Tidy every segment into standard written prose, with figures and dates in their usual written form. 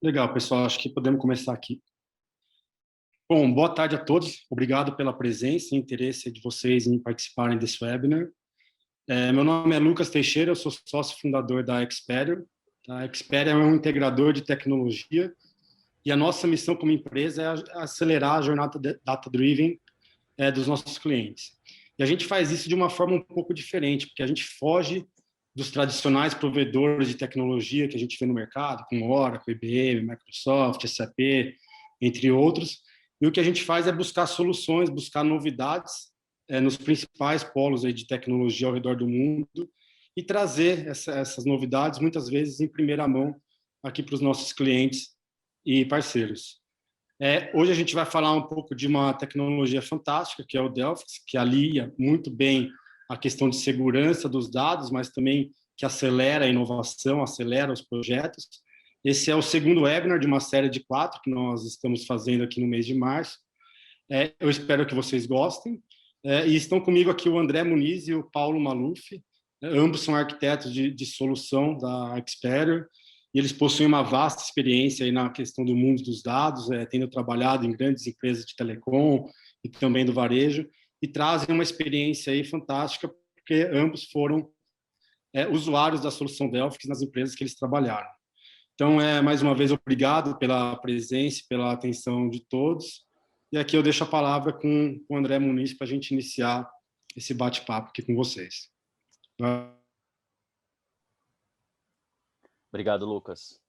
Legal, pessoal, acho que podemos começar aqui. Bom, boa tarde a todos. Obrigado pela presença e interesse de vocês em participarem desse webinar. Meu nome é Lucas Teixeira, eu sou sócio fundador da Experior. A Experior é um integrador de tecnologia e a nossa missão como empresa é acelerar a jornada data-driven dos nossos clientes. E a gente faz isso de uma forma um pouco diferente, porque a gente foge dos tradicionais provedores de tecnologia que a gente vê no mercado, como Oracle, IBM, Microsoft, SAP, entre outros. E o que a gente faz é buscar soluções, buscar novidades nos principais polos aí de tecnologia ao redor do mundo e trazer essas novidades, muitas vezes em primeira mão, aqui para os nossos clientes e parceiros. Hoje a gente vai falar um pouco de uma tecnologia fantástica, que é o Delphix, que alia muito bem a questão de segurança dos dados, mas também que acelera a inovação, acelera os projetos. Esse é o segundo webinar de uma série de 4 que nós estamos fazendo aqui no mês de março. Eu espero que vocês gostem. E estão comigo aqui o André Muniz e o Paulo Maluf. Ambos são arquitetos de solução da Experior e eles possuem uma vasta experiência aí na questão do mundo dos dados, tendo trabalhado em grandes empresas de telecom e também do varejo, e trazem uma experiência aí fantástica, porque ambos foram usuários da solução Delphix nas empresas que eles trabalharam. Então, mais uma vez, obrigado pela presença e pela atenção de todos. E aqui eu deixo a palavra com o André Muniz para a gente iniciar esse bate-papo aqui com vocês. Obrigado, Lucas.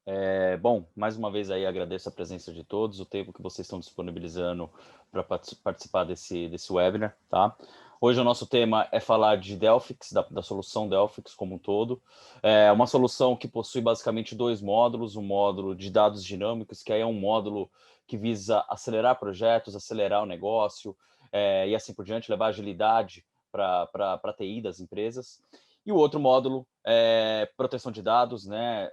Bom, mais uma vez aí agradeço a presença de todos, o tempo que vocês estão disponibilizando para participar desse webinar, tá? Hoje o nosso tema é falar de Delphix, da solução Delphix como um todo. É uma solução que possui basicamente dois módulos, um módulo de dados dinâmicos, que aí é um módulo que visa acelerar projetos, acelerar o negócio, e assim por diante, levar agilidade para a TI das empresas. E o outro módulo é proteção de dados, né?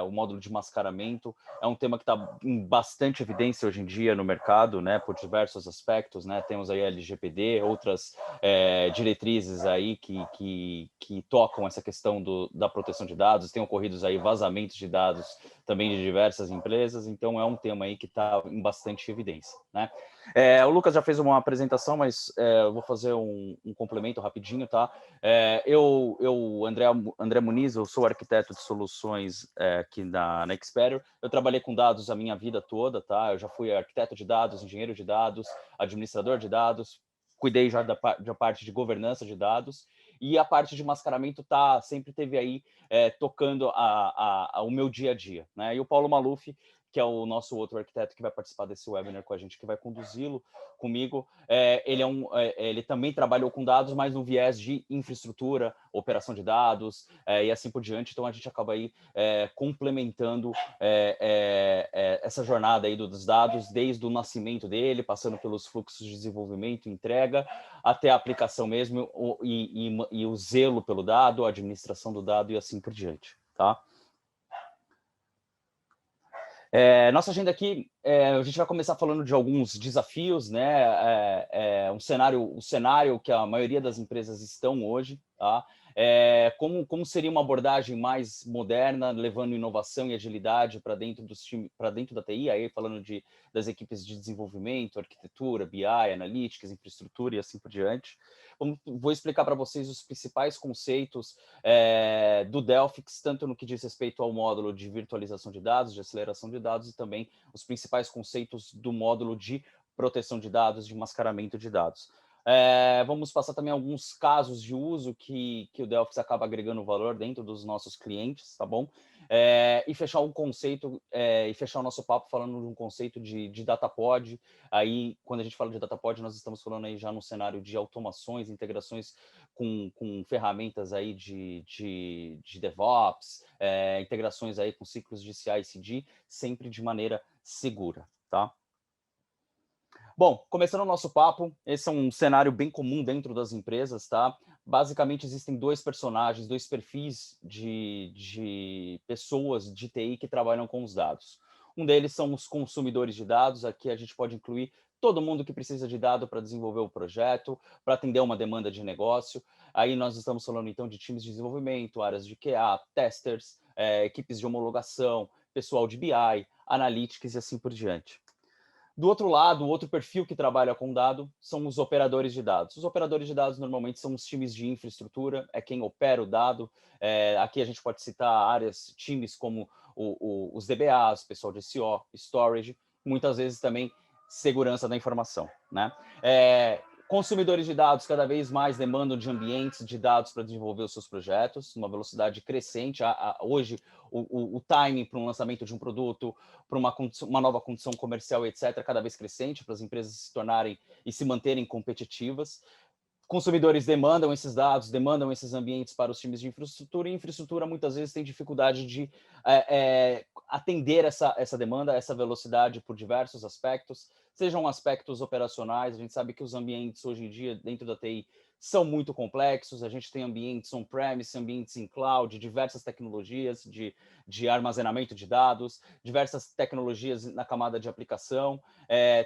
O módulo de mascaramento é um tema que está em bastante evidência hoje em dia no mercado, né? Por diversos aspectos, né? Temos aí a LGPD, outras diretrizes aí que tocam essa questão da proteção de dados. Tem ocorrido aí vazamentos de dados também de diversas empresas, então é um tema aí que está em bastante evidência, né? O Lucas já fez uma apresentação, mas eu vou fazer um complemento rapidinho, tá? André Muniz, eu sou arquiteto de soluções aqui na Experior. Eu trabalhei com dados a minha vida toda, tá? Eu já fui arquiteto de dados, engenheiro de dados, administrador de dados, cuidei já da parte de governança de dados, e a parte de mascaramento sempre teve aí tocando o meu dia a dia, né? E o Paulo Maluf, que é o nosso outro arquiteto que vai participar desse webinar com a gente, que vai conduzi-lo comigo, ele também trabalhou com dados, mas no viés de infraestrutura, operação de dados e assim por diante. Então a gente acaba aí complementando essa jornada aí dos dados, desde o nascimento dele, passando pelos fluxos de desenvolvimento, entrega, até a aplicação mesmo, e o zelo pelo dado, a administração do dado e assim por diante, tá? Nossa agenda aqui, a gente vai começar falando de alguns desafios, né? O cenário que a maioria das empresas estão hoje, tá? Como seria uma abordagem mais moderna, levando inovação e agilidade para dentro dos times, para dentro da TI, aí falando das equipes de desenvolvimento, arquitetura, BI, analytics, infraestrutura e assim por diante. Vou explicar para vocês os principais conceitos do Delphix, tanto no que diz respeito ao módulo de virtualização de dados, de aceleração de dados, e também os principais conceitos do módulo de proteção de dados, de mascaramento de dados. Vamos passar também alguns casos de uso que o Delphix acaba agregando valor dentro dos nossos clientes, tá bom? E fechar um conceito, e fechar o nosso papo falando de um conceito de Datapod. Aí, quando a gente fala de Datapod, nós estamos falando aí já no cenário de automações, integrações com ferramentas aí de DevOps, integrações aí com ciclos de CI/CD, sempre de maneira segura, tá? Bom, começando o nosso papo, esse é um cenário bem comum dentro das empresas, tá? Basicamente, existem dois personagens, dois perfis de pessoas de TI que trabalham com os dados. Um deles são os consumidores de dados, aqui a gente pode incluir todo mundo que precisa de dado para desenvolver o projeto, para atender uma demanda de negócio. Aí nós estamos falando, então, de times de desenvolvimento, áreas de QA, testers, equipes de homologação, pessoal de BI, analytics e assim por diante. Do outro lado, o outro perfil que trabalha com dado são os operadores de dados. Os operadores de dados normalmente são os times de infraestrutura, é quem opera o dado. Aqui a gente pode citar áreas, times como os DBAs, pessoal de SEO, storage, muitas vezes também segurança da informação, né? Consumidores de dados cada vez mais demandam de ambientes de dados para desenvolver os seus projetos, uma velocidade crescente. Hoje, o timing para um lançamento de um produto, para uma nova condição comercial, etc., cada vez crescente, para as empresas se tornarem e se manterem competitivas. Consumidores demandam esses dados, demandam esses ambientes para os times de infraestrutura, e infraestrutura muitas vezes tem dificuldade de atender essa demanda, essa velocidade por diversos aspectos, sejam aspectos operacionais. A gente sabe que os ambientes hoje em dia dentro da TI são muito complexos, a gente tem ambientes on-premise, ambientes em cloud, diversas tecnologias de armazenamento de dados, diversas tecnologias na camada de aplicação.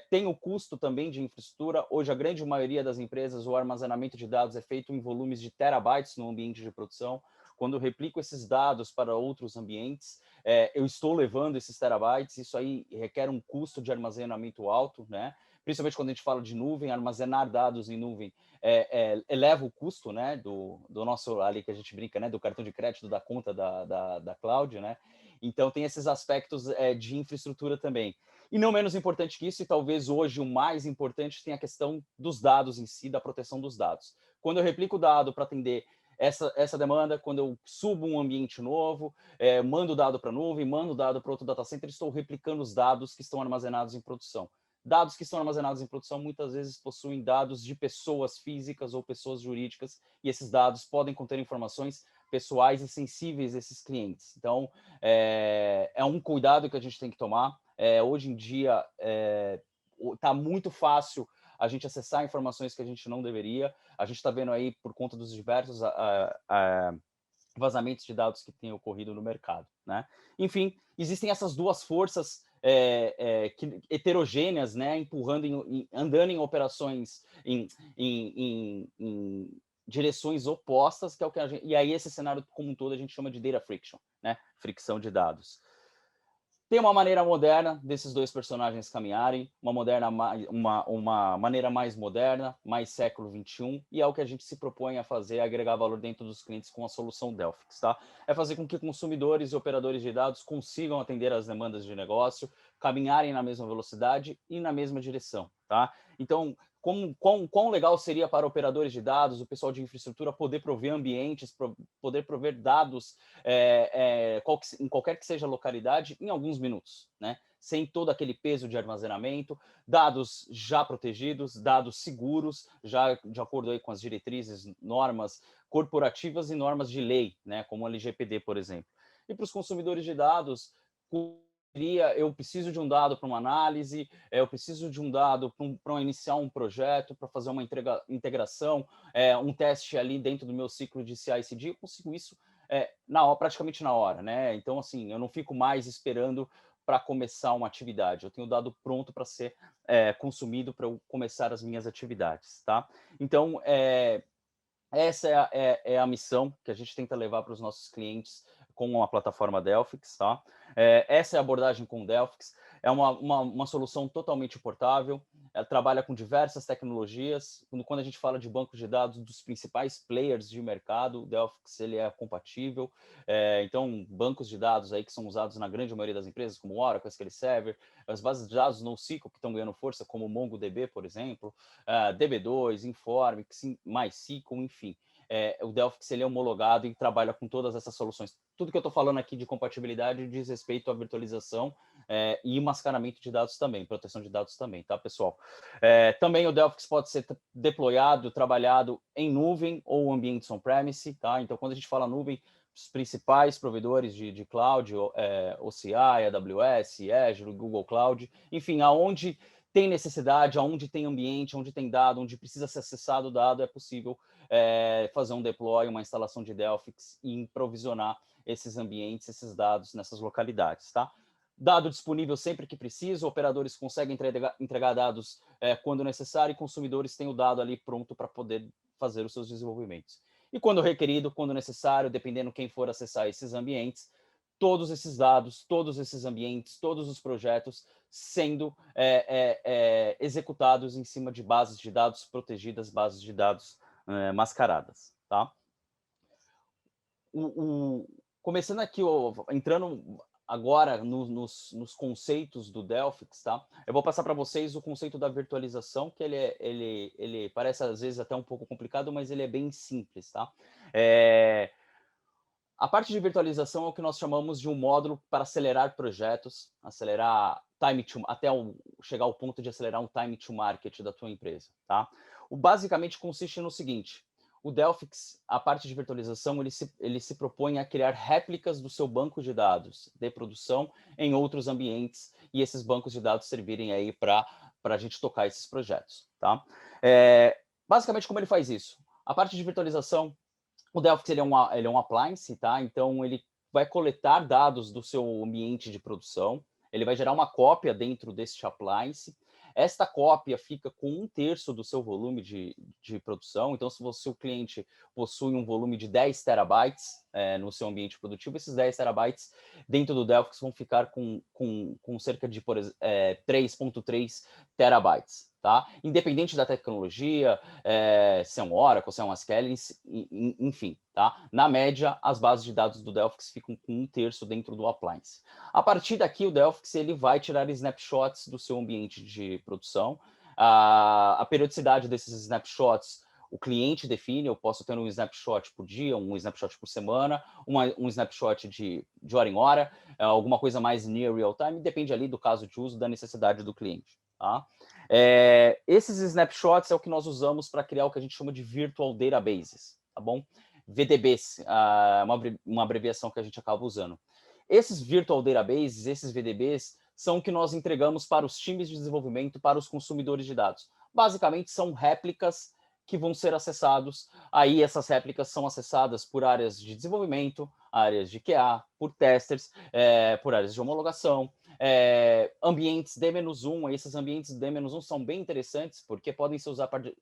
Tem o custo também de infraestrutura. Hoje, a grande maioria das empresas, o armazenamento de dados é feito em volumes de terabytes no ambiente de produção. Quando eu replico esses dados para outros ambientes, eu estou levando esses terabytes. Isso aí requer um custo de armazenamento alto, né? Principalmente quando a gente fala de nuvem, armazenar dados em nuvem eleva o custo, né, do nosso, ali que a gente brinca, né, do cartão de crédito, da conta da cloud, né? Então, tem esses aspectos de infraestrutura também. E não menos importante que isso, e talvez hoje o mais importante, tem a questão dos dados em si, da proteção dos dados. Quando eu replico o dado para atender essa demanda, quando eu subo um ambiente novo, mando o dado para a nuvem, mando o dado para outro data center, estou replicando os dados que estão armazenados em produção. Dados que estão armazenados em produção muitas vezes possuem dados de pessoas físicas ou pessoas jurídicas, e esses dados podem conter informações pessoais e sensíveis desses clientes. Então, é um cuidado que a gente tem que tomar. Hoje em dia, está muito fácil a gente acessar informações que a gente não deveria. A gente está vendo aí, por conta dos diversos vazamentos de dados que têm ocorrido no mercado, né? Enfim, existem essas duas forças heterogêneas, né, andando em operações em direções opostas, que é o que a gente, e aí esse cenário como um todo a gente chama de data friction, né, fricção de dados. Tem uma maneira moderna desses dois personagens caminharem, uma maneira mais moderna, mais século XXI, e é o que a gente se propõe a fazer, agregar valor dentro dos clientes com a solução Delphix, tá? É fazer com que consumidores e operadores de dados consigam atender às demandas de negócio, caminharem na mesma velocidade e na mesma direção, tá? Então, quão legal seria para operadores de dados, o pessoal de infraestrutura, poder prover ambientes, poder prover dados em qualquer que seja a localidade, em alguns minutos, né? Sem todo aquele peso de armazenamento, dados já protegidos, dados seguros, já de acordo aí com as diretrizes, normas corporativas e normas de lei, né? Como a LGPD, por exemplo. E para os consumidores de dados, eu preciso de um dado para uma análise, eu preciso de um dado para iniciar um projeto, para fazer uma integração, um teste ali dentro do meu ciclo de CI/CD, eu consigo isso praticamente na hora, né? Então, assim, eu não fico mais esperando para começar uma atividade. Eu tenho o dado pronto para ser consumido para eu começar as minhas atividades, tá? Então, essa é a missão que a gente tenta levar para os nossos clientes com a plataforma Delphix, tá? Essa é a abordagem com o Delphix. É uma solução totalmente portável, trabalha com diversas tecnologias. Quando a gente fala de bancos de dados dos principais players de mercado, o Delphix ele é compatível. Então, bancos de dados aí que são usados na grande maioria das empresas, como Oracle, SQL Server, as bases de dados NoSQL que estão ganhando força, como o MongoDB, por exemplo, DB2, Informix, MySQL, enfim. O Delphix ele é homologado e trabalha com todas essas soluções. Tudo que eu estou falando aqui de compatibilidade diz respeito à virtualização e mascaramento de dados também, proteção de dados também, tá, pessoal? Também o Delphix pode ser deployado, trabalhado em nuvem ou ambientes on-premise, tá? Então, quando a gente fala nuvem, os principais provedores de cloud, OCI, AWS, Azure, Google Cloud, enfim, aonde tem necessidade, aonde tem ambiente, onde tem dado, onde precisa ser acessado o dado, é possível fazer um deploy, uma instalação de Delphix e provisionar esses ambientes, esses dados nessas localidades, tá? Dado disponível sempre que precisa, operadores conseguem entregar dados quando necessário, e consumidores têm o dado ali pronto para poder fazer os seus desenvolvimentos. E quando requerido, quando necessário, dependendo quem for acessar esses ambientes, todos esses dados, todos esses ambientes, todos os projetos sendo executados em cima de bases de dados protegidas, bases de dados mascaradas, tá? Começando aqui, entrando agora nos conceitos do Delphix, tá? Eu vou passar para vocês o conceito da virtualização, que ele parece às vezes até um pouco complicado, mas ele é bem simples, tá? A parte de virtualização é o que nós chamamos de um módulo para acelerar projetos, acelerar chegar ao ponto de acelerar um time to market da tua empresa, tá? Basicamente consiste no seguinte: o Delphix, a parte de virtualização, ele se propõe a criar réplicas do seu banco de dados de produção em outros ambientes e esses bancos de dados servirem aí para a gente tocar esses projetos, tá? Basicamente, como ele faz isso? A parte de virtualização, o Delphix ele é um appliance, tá? Então, ele vai coletar dados do seu ambiente de produção, ele vai gerar uma cópia dentro deste appliance. Esta cópia fica com 1/3 do seu volume de produção. Então, se o cliente possui um volume de 10 terabytes no seu ambiente produtivo, esses 10 terabytes dentro do Delphix vão ficar com cerca de 3,3 terabytes. Tá? Independente da tecnologia, se é um Oracle, se é um SQL, enfim, tá? Na média, as bases de dados do Delphix ficam com 1/3 dentro do appliance. A partir daqui, o Delphix ele vai tirar snapshots do seu ambiente de produção. A periodicidade desses snapshots, o cliente define. Eu posso ter um snapshot por dia, um snapshot por semana, um snapshot de hora em hora, alguma coisa mais near real time, depende ali do caso de uso, da necessidade do cliente, tá? Esses snapshots é o que nós usamos para criar o que a gente chama de Virtual Databases, tá bom? VDBs, uma abreviação que a gente acaba usando. Esses Virtual Databases, esses VDBs, são o que nós entregamos para os times de desenvolvimento, para os consumidores de dados. Basicamente, são réplicas que vão ser acessados. Aí, essas réplicas são acessadas por áreas de desenvolvimento, áreas de QA, por testers, por áreas de homologação, ambientes D-1. Esses ambientes D-1 são bem interessantes, porque podem ser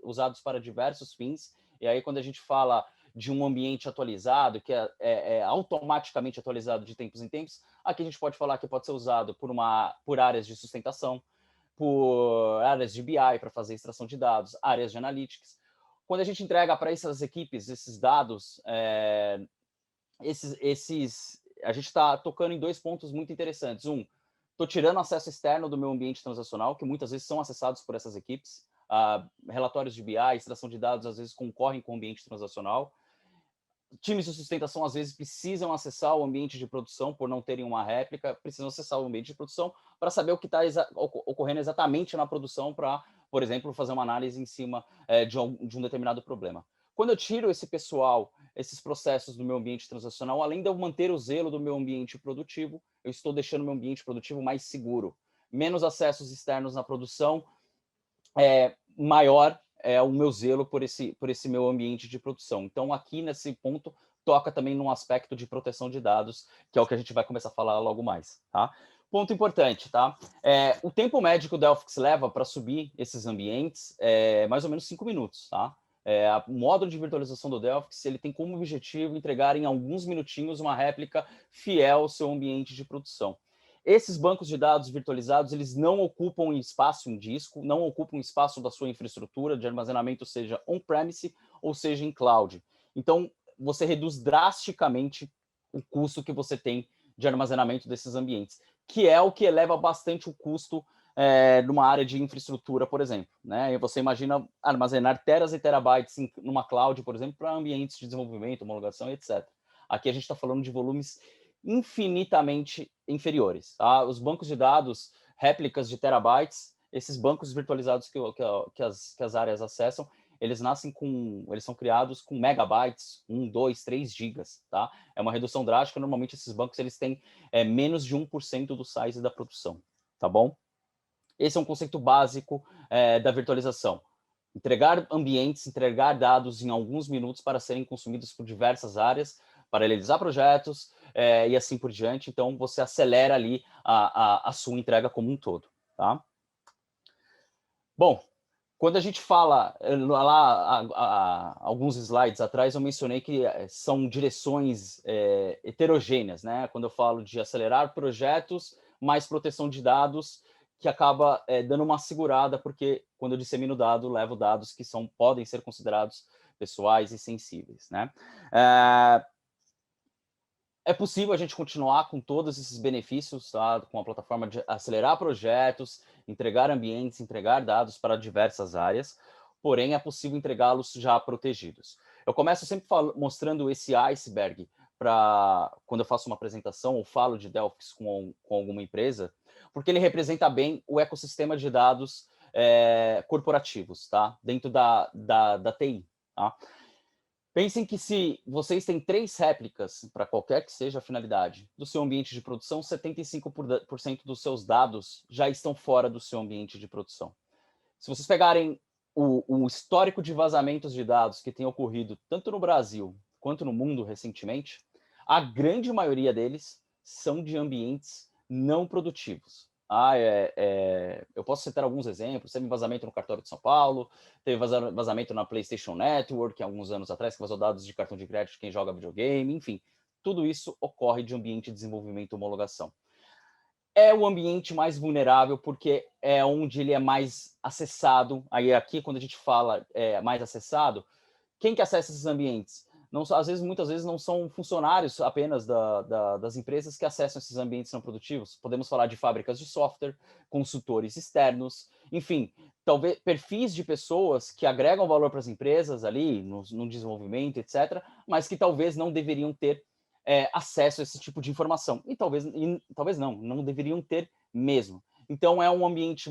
usados para diversos fins. E aí, quando a gente fala de um ambiente atualizado, que é automaticamente atualizado de tempos em tempos, aqui a gente pode falar que pode ser usado por áreas de sustentação, por áreas de BI para fazer extração de dados, áreas de analytics. Quando a gente entrega para essas equipes esses dados, a gente está tocando em 2 pontos muito interessantes. Estou tirando acesso externo do meu ambiente transacional, que muitas vezes são acessados por essas equipes. Relatórios de BI, extração de dados, às vezes concorrem com o ambiente transacional. Times de sustentação, às vezes, precisam acessar o ambiente de produção por não terem uma réplica, precisam acessar o ambiente de produção para saber o que está ocorrendo exatamente na produção para, por exemplo, fazer uma análise em cima de um determinado problema. Quando eu tiro esse pessoal, esses processos do meu ambiente transacional, além de eu manter o zelo do meu ambiente produtivo, eu estou deixando o meu ambiente produtivo mais seguro. Menos acessos externos na produção, maior é o meu zelo por esse meu ambiente de produção. Então, aqui nesse ponto, toca também num aspecto de proteção de dados, que é o que a gente vai começar a falar logo mais, tá? Ponto importante, tá? O tempo médio que o Delphix leva para subir esses ambientes é mais ou menos 5 minutos, tá? O módulo de virtualização do Delphix, ele tem como objetivo entregar em alguns minutinhos uma réplica fiel ao seu ambiente de produção. Esses bancos de dados virtualizados, eles não ocupam espaço em disco, não ocupam espaço da sua infraestrutura de armazenamento, seja on-premise ou seja em cloud. Então, você reduz drasticamente o custo que você tem de armazenamento desses ambientes, que é o que eleva bastante o custo numa área de infraestrutura, por exemplo. Né? E você imagina armazenar teras e terabytes numa cloud, por exemplo, para ambientes de desenvolvimento, homologação, etc. Aqui a gente está falando de volumes infinitamente inferiores. Tá? Os bancos de dados, réplicas de terabytes, esses bancos virtualizados que as áreas acessam, eles são criados com megabytes, 1, 2, 3 gigas, tá? É uma redução drástica. Normalmente esses bancos eles têm menos de 1% do size da produção, tá bom? Esse é um conceito básico da virtualização. Entregar ambientes, entregar dados em alguns minutos para serem consumidos por diversas áreas, paralelizar projetos e assim por diante. Então, você acelera ali a sua entrega como um todo, tá? Bom, Quando a gente fala, lá, alguns slides atrás, eu mencionei que são direções heterogêneas, né? Quando eu falo de acelerar projetos, mais proteção de dados, que acaba dando uma segurada, porque quando eu dissemino dado, levo dados que podem ser considerados pessoais e sensíveis, né? É possível a gente continuar com todos esses benefícios, tá? Com a plataforma de acelerar projetos, entregar ambientes, entregar dados para diversas áreas, porém é possível entregá-los já protegidos. Eu começo sempre mostrando esse iceberg quando eu faço uma apresentação ou falo de Delphix com alguma empresa, porque ele representa bem o ecossistema de dados corporativos, tá? Dentro da TI, tá? Pensem que se vocês têm 3 réplicas, para qualquer que seja a finalidade, do seu ambiente de produção, 75% dos seus dados já estão fora do seu ambiente de produção. Se vocês pegarem o histórico de vazamentos de dados que tem ocorrido tanto no Brasil quanto no mundo recentemente, a grande maioria deles são de ambientes não produtivos. Eu posso citar alguns exemplos. Teve vazamento no cartório de São Paulo, teve vazamento na PlayStation Network, alguns anos atrás, que vazou dados de cartão de crédito de quem joga videogame, enfim. Tudo isso ocorre de ambiente de desenvolvimento e homologação. É o ambiente mais vulnerável porque é onde ele é mais acessado. Aí aqui, quando a gente fala mais acessado, quem que acessa esses ambientes? Não, muitas vezes não são funcionários apenas das empresas que acessam esses ambientes não produtivos. Podemos falar de fábricas de software, consultores externos, enfim, talvez perfis de pessoas que agregam valor para as empresas ali no desenvolvimento, etc., mas que talvez não deveriam ter acesso a esse tipo de informação. E talvez não deveriam ter mesmo. Então é um ambiente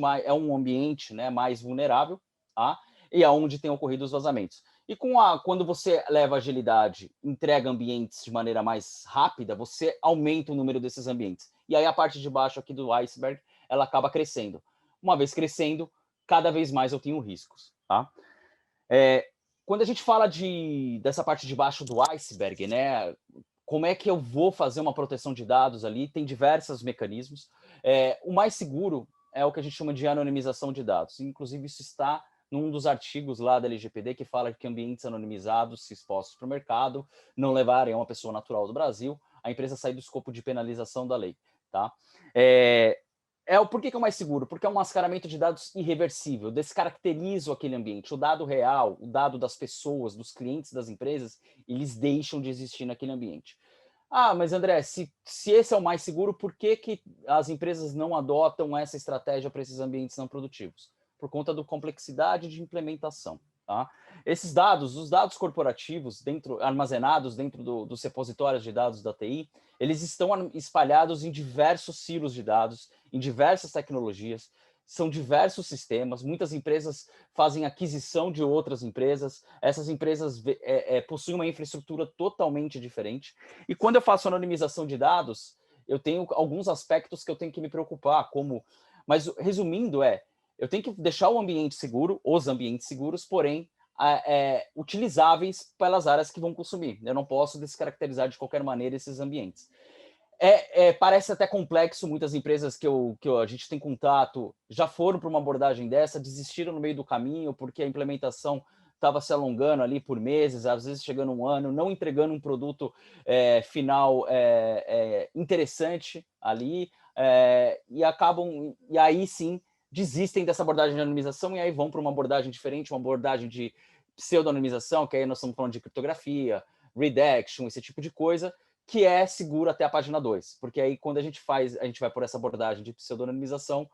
né, mais vulnerável, tá? E é onde tem ocorrido os vazamentos. E quando você leva agilidade, entrega ambientes de maneira mais rápida, você aumenta o número desses ambientes. E aí a parte de baixo aqui do iceberg, ela acaba crescendo. Uma vez crescendo, cada vez mais eu tenho riscos, tá? Quando a gente fala dessa parte de baixo do iceberg, né? Como é que eu vou fazer uma proteção de dados ali? Tem diversos mecanismos. O mais seguro é o que a gente chama de anonimização de dados. Inclusive, isso está num dos artigos lá da LGPD que fala que ambientes anonimizados, se expostos para o mercado, não levarem a uma pessoa natural do Brasil, a empresa sai do escopo de penalização da lei. Tá? Por que é o mais seguro? Porque é um mascaramento de dados irreversível, descaracterizo aquele ambiente. O dado real, o dado das pessoas, dos clientes das empresas, eles deixam de existir naquele ambiente. Mas André, se esse é o mais seguro, por que as empresas não adotam essa estratégia para esses ambientes não produtivos? Por conta da complexidade de implementação. Tá? Esses dados, os dados corporativos armazenados dentro dos repositórios de dados da TI, eles estão espalhados em diversos silos de dados, em diversas tecnologias, são diversos sistemas, muitas empresas fazem aquisição de outras empresas, essas empresas possuem uma infraestrutura totalmente diferente, e quando eu faço anonimização de dados, eu tenho alguns aspectos que eu tenho que me preocupar, mas resumindo eu tenho que deixar o ambiente seguro, os ambientes seguros, porém, utilizáveis pelas áreas que vão consumir. Eu não posso descaracterizar de qualquer maneira esses ambientes. Parece até complexo, muitas empresas que a gente tem contato já foram para uma abordagem dessa, desistiram no meio do caminho, porque a implementação estava se alongando ali por meses, às vezes chegando um ano, não entregando um produto final interessante ali, e aí sim desistem dessa abordagem de anonimização e aí vão para uma abordagem diferente, uma abordagem de pseudo-anonimização, que aí nós estamos falando de criptografia, redaction, esse tipo de coisa, que é seguro até a página 2, porque aí quando a gente vai por essa abordagem de pseudonimização,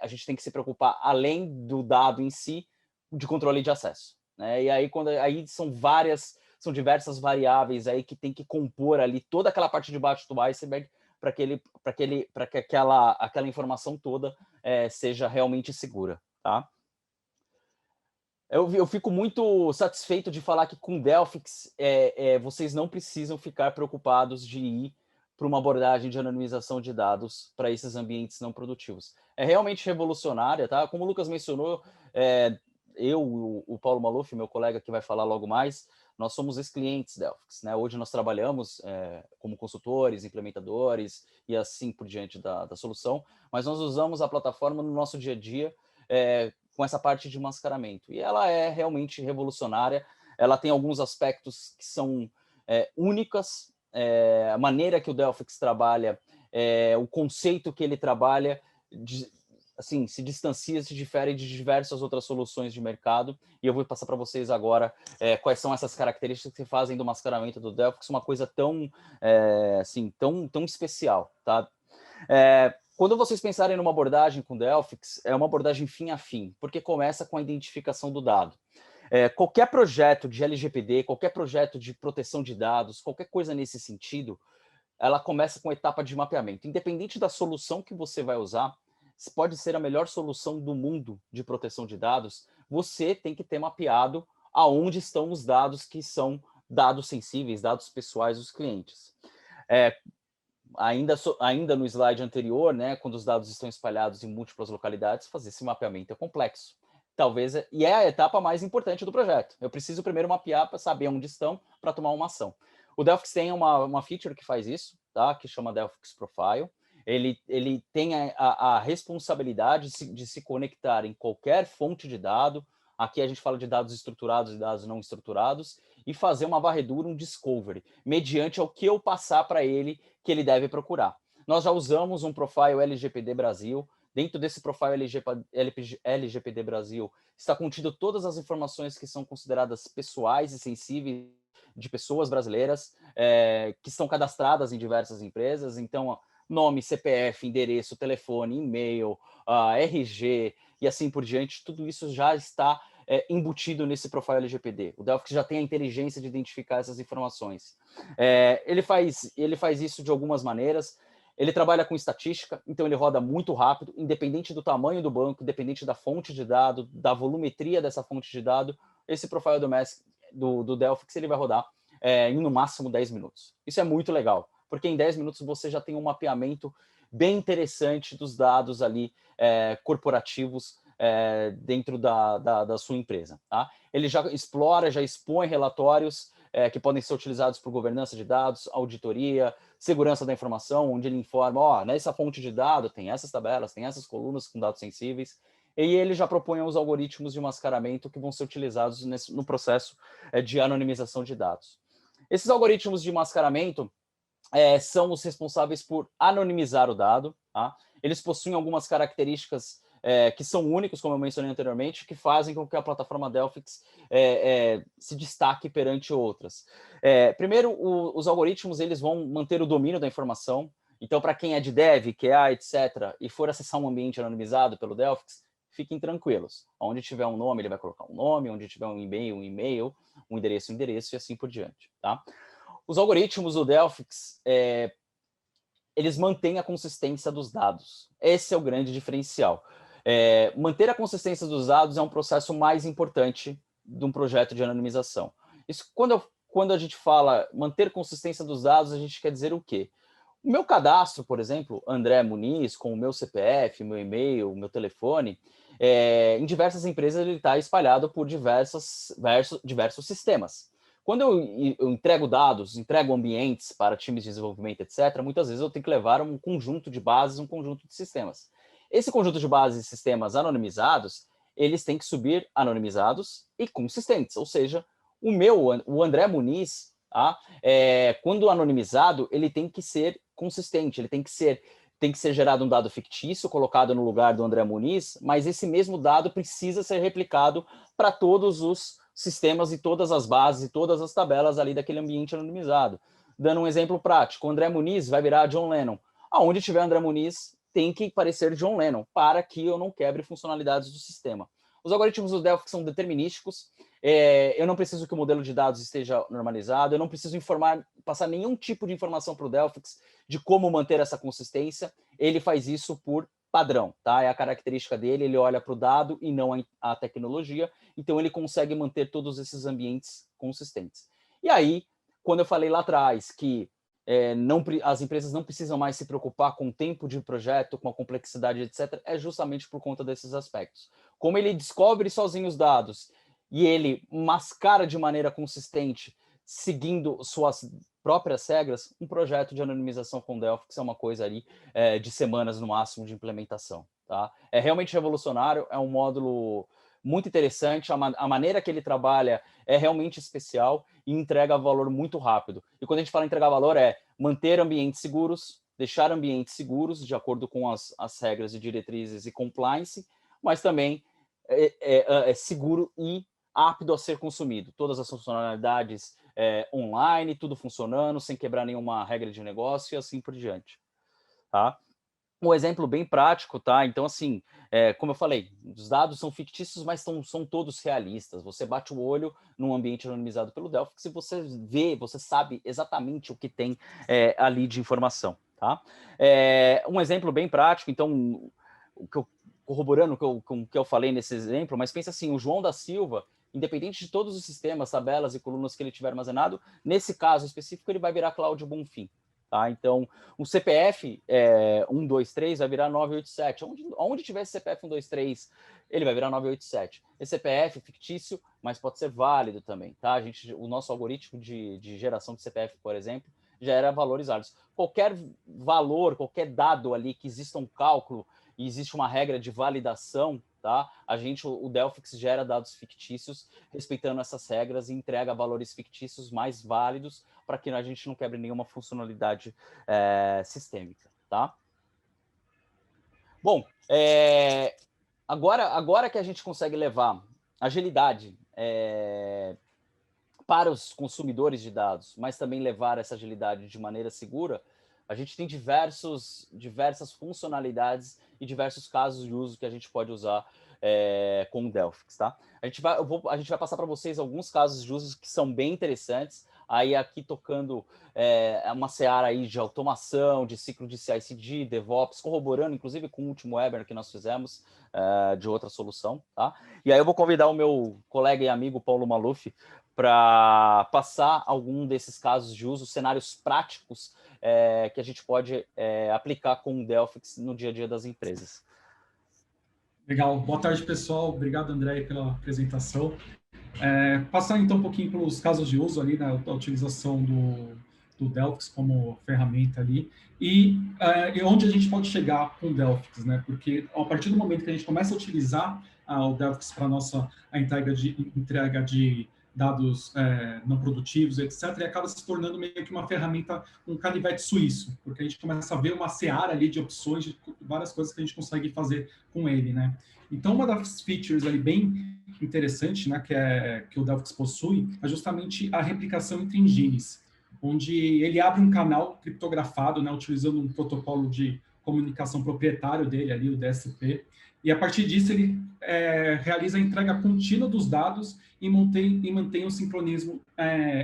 a gente tem que se preocupar, além do dado em si, de controle de acesso. Né? E aí, aí são diversas variáveis aí que tem que compor ali toda aquela parte de baixo do iceberg para que aquela informação toda seja realmente segura. Tá? Eu fico muito satisfeito de falar que com Delphix vocês não precisam ficar preocupados de ir para uma abordagem de anonimização de dados para esses ambientes não produtivos. É realmente revolucionária, tá? Como o Lucas mencionou, o Paulo Maluf, meu colega que vai falar logo mais, nós somos ex-clientes Delphix, né? Hoje nós trabalhamos como consultores, implementadores e assim por diante da solução, mas nós usamos a plataforma no nosso dia a dia, com essa parte de mascaramento. E ela é realmente revolucionária, ela tem alguns aspectos que são únicas, a maneira que o Delphix trabalha, o conceito que ele trabalha, assim, se distancia, se difere de diversas outras soluções de mercado, e eu vou passar para vocês agora quais são essas características que fazem do mascaramento do Delphix uma coisa tão, assim, tão especial, tá? Quando vocês pensarem numa abordagem com Delphix, é uma abordagem fim a fim, porque começa com a identificação do dado. Qualquer projeto de LGPD, qualquer projeto de proteção de dados, qualquer coisa nesse sentido, ela começa com a etapa de mapeamento. Independente da solução que você vai usar, pode ser a melhor solução do mundo de proteção de dados, você tem que ter mapeado aonde estão os dados que são dados sensíveis, dados pessoais dos clientes. Ainda no slide anterior, né, quando os dados estão espalhados em múltiplas localidades, fazer esse mapeamento é complexo. Talvez, e é a etapa mais importante do projeto. Eu preciso primeiro mapear para saber onde estão para tomar uma ação. O Delphix tem uma feature que faz isso, tá? Que chama Delphix Profile. Ele tem a responsabilidade de se conectar em qualquer fonte de dado. Aqui a gente fala de dados estruturados e dados não estruturados, e fazer uma varredura, um discovery, mediante ao que eu passar para ele que ele deve procurar. Nós já usamos um profile LGPD Brasil. Dentro desse profile LGPD Brasil está contido todas as informações que são consideradas pessoais e sensíveis de pessoas brasileiras que estão cadastradas em diversas empresas. Então, nome, CPF, endereço, telefone, e-mail, RG e assim por diante, tudo isso já está embutido nesse profile LGPD. O Delphix já tem a inteligência de identificar essas informações. Ele faz isso de algumas maneiras. Ele trabalha com estatística, então ele roda muito rápido, independente do tamanho do banco, independente da fonte de dado, da volumetria dessa fonte de dado. Esse profile do Delphix ele vai rodar em no máximo 10 minutos. Isso é muito legal, porque em 10 minutos você já tem um mapeamento bem interessante dos dados ali corporativos dentro da sua empresa. Tá? Ele já explora, já expõe relatórios que podem ser utilizados por governança de dados, auditoria, segurança da informação, onde ele informa, nessa fonte de dado tem essas tabelas, tem essas colunas com dados sensíveis, e ele já propõe os algoritmos de mascaramento que vão ser utilizados no processo de anonimização de dados. Esses algoritmos de mascaramento são os responsáveis por anonimizar o dado, tá? Eles possuem algumas características que são únicos, como eu mencionei anteriormente, que fazem com que a plataforma Delphix se destaque perante outras. Primeiro, os algoritmos eles vão manter o domínio da informação. Então, para quem é de dev, QA, etc., e for acessar um ambiente anonimizado pelo Delphix, fiquem tranquilos. Onde tiver um nome, ele vai colocar um nome, onde tiver um e-mail, um endereço, e assim por diante. Tá? Os algoritmos do Delphix, eles mantêm a consistência dos dados. Esse é o grande diferencial. Manter a consistência dos dados é um processo mais importante de um projeto de anonimização. Isso, quando a gente fala manter consistência dos dados, a gente quer dizer o quê? O meu cadastro, por exemplo, André Muniz, com o meu CPF, meu e-mail, meu telefone, em diversas empresas ele está espalhado por diversos sistemas. Quando eu entrego dados, entrego ambientes para times de desenvolvimento, etc., muitas vezes eu tenho que levar um conjunto de bases, um conjunto de sistemas. Esse conjunto de bases e sistemas anonimizados, eles têm que subir anonimizados e consistentes, ou seja, o André Muniz, quando anonimizado, ele tem que ser consistente, ele tem que ser gerado um dado fictício, colocado no lugar do André Muniz, mas esse mesmo dado precisa ser replicado para todos os sistemas e todas as bases e todas as tabelas ali daquele ambiente anonimizado. Dando um exemplo prático, o André Muniz vai virar John Lennon. Aonde tiver André Muniz, tem que parecer John Lennon, para que eu não quebre funcionalidades do sistema. Os algoritmos do Delphix são determinísticos, eu não preciso que o modelo de dados esteja normalizado, eu não preciso passar nenhum tipo de informação para o Delphix de como manter essa consistência, ele faz isso por padrão, tá? É a característica dele, ele olha para o dado e não a tecnologia, então ele consegue manter todos esses ambientes consistentes. E aí, quando eu falei lá atrás que as empresas não precisam mais se preocupar com o tempo de projeto, com a complexidade, etc., é justamente por conta desses aspectos. Como ele descobre sozinho os dados e ele mascara de maneira consistente, seguindo suas próprias regras, um projeto de anonimização com Delphix é uma coisa ali de semanas no máximo de implementação. tá? É realmente revolucionário, é um módulo muito interessante, a maneira que ele trabalha é realmente especial e entrega valor muito rápido. E quando a gente fala em entregar valor, é manter ambientes seguros, deixar ambientes seguros, de acordo com as regras e diretrizes e compliance, mas também é seguro e apto a ser consumido. Todas as funcionalidades online, tudo funcionando, sem quebrar nenhuma regra de negócio e assim por diante. Tá? Um exemplo bem prático, tá? Então, assim, como eu falei, os dados são fictícios, mas são todos realistas. Você bate o olho num ambiente anonimizado pelo Delphix e você vê, você sabe exatamente o que tem ali de informação, tá? Um exemplo bem prático, então, corroborando com o que eu falei nesse exemplo, mas pensa assim, o João da Silva, independente de todos os sistemas, tabelas e colunas que ele tiver armazenado, nesse caso específico, ele vai virar Cláudio Bonfim. Tá? Então, o CPF 123 vai virar 987. Onde tiver esse CPF 123, ele vai virar 987. Esse CPF é fictício, mas pode ser válido também. Tá? O nosso algoritmo de geração de CPF, por exemplo, já era valores válidos. Qualquer valor, qualquer dado ali que exista um cálculo e existe uma regra de validação, tá? O Delphix gera dados fictícios respeitando essas regras e entrega valores fictícios mais válidos para que a gente não quebre nenhuma funcionalidade sistêmica, tá? Bom, agora que a gente consegue levar agilidade para os consumidores de dados, mas também levar essa agilidade de maneira segura, a gente tem diversas funcionalidades e diversos casos de uso que a gente pode usar com o Delphix, tá? A gente vai passar para vocês alguns casos de uso que são bem interessantes, aí aqui tocando uma seara aí de automação, de ciclo de CI/CD, DevOps, corroborando inclusive com o último webinar que nós fizemos de outra solução, tá? E aí eu vou convidar o meu colega e amigo Paulo Maluf para passar algum desses casos de uso, cenários práticos que a gente pode aplicar com o Delphix no dia a dia das empresas. Legal. Boa tarde, pessoal. Obrigado, André, pela apresentação. Passando então um pouquinho pelos casos de uso ali, né, da utilização do Delphix como ferramenta ali, e onde a gente pode chegar com o Delphix, né? Porque a partir do momento que a gente começa a utilizar o Delphix para a entrega de dados não produtivos, etc., e acaba se tornando meio que uma ferramenta, um canivete suíço, porque a gente começa a ver uma seara ali de opções, de várias coisas que a gente consegue fazer com ele, né? Então, uma das features ali bem interessante, né, que o Delphix possui, é justamente a replicação entre engines, onde ele abre um canal criptografado, né, utilizando um protocolo de comunicação proprietário dele ali, o DSP, e a partir disso ele realiza a entrega contínua dos dados e mantém o sincronismo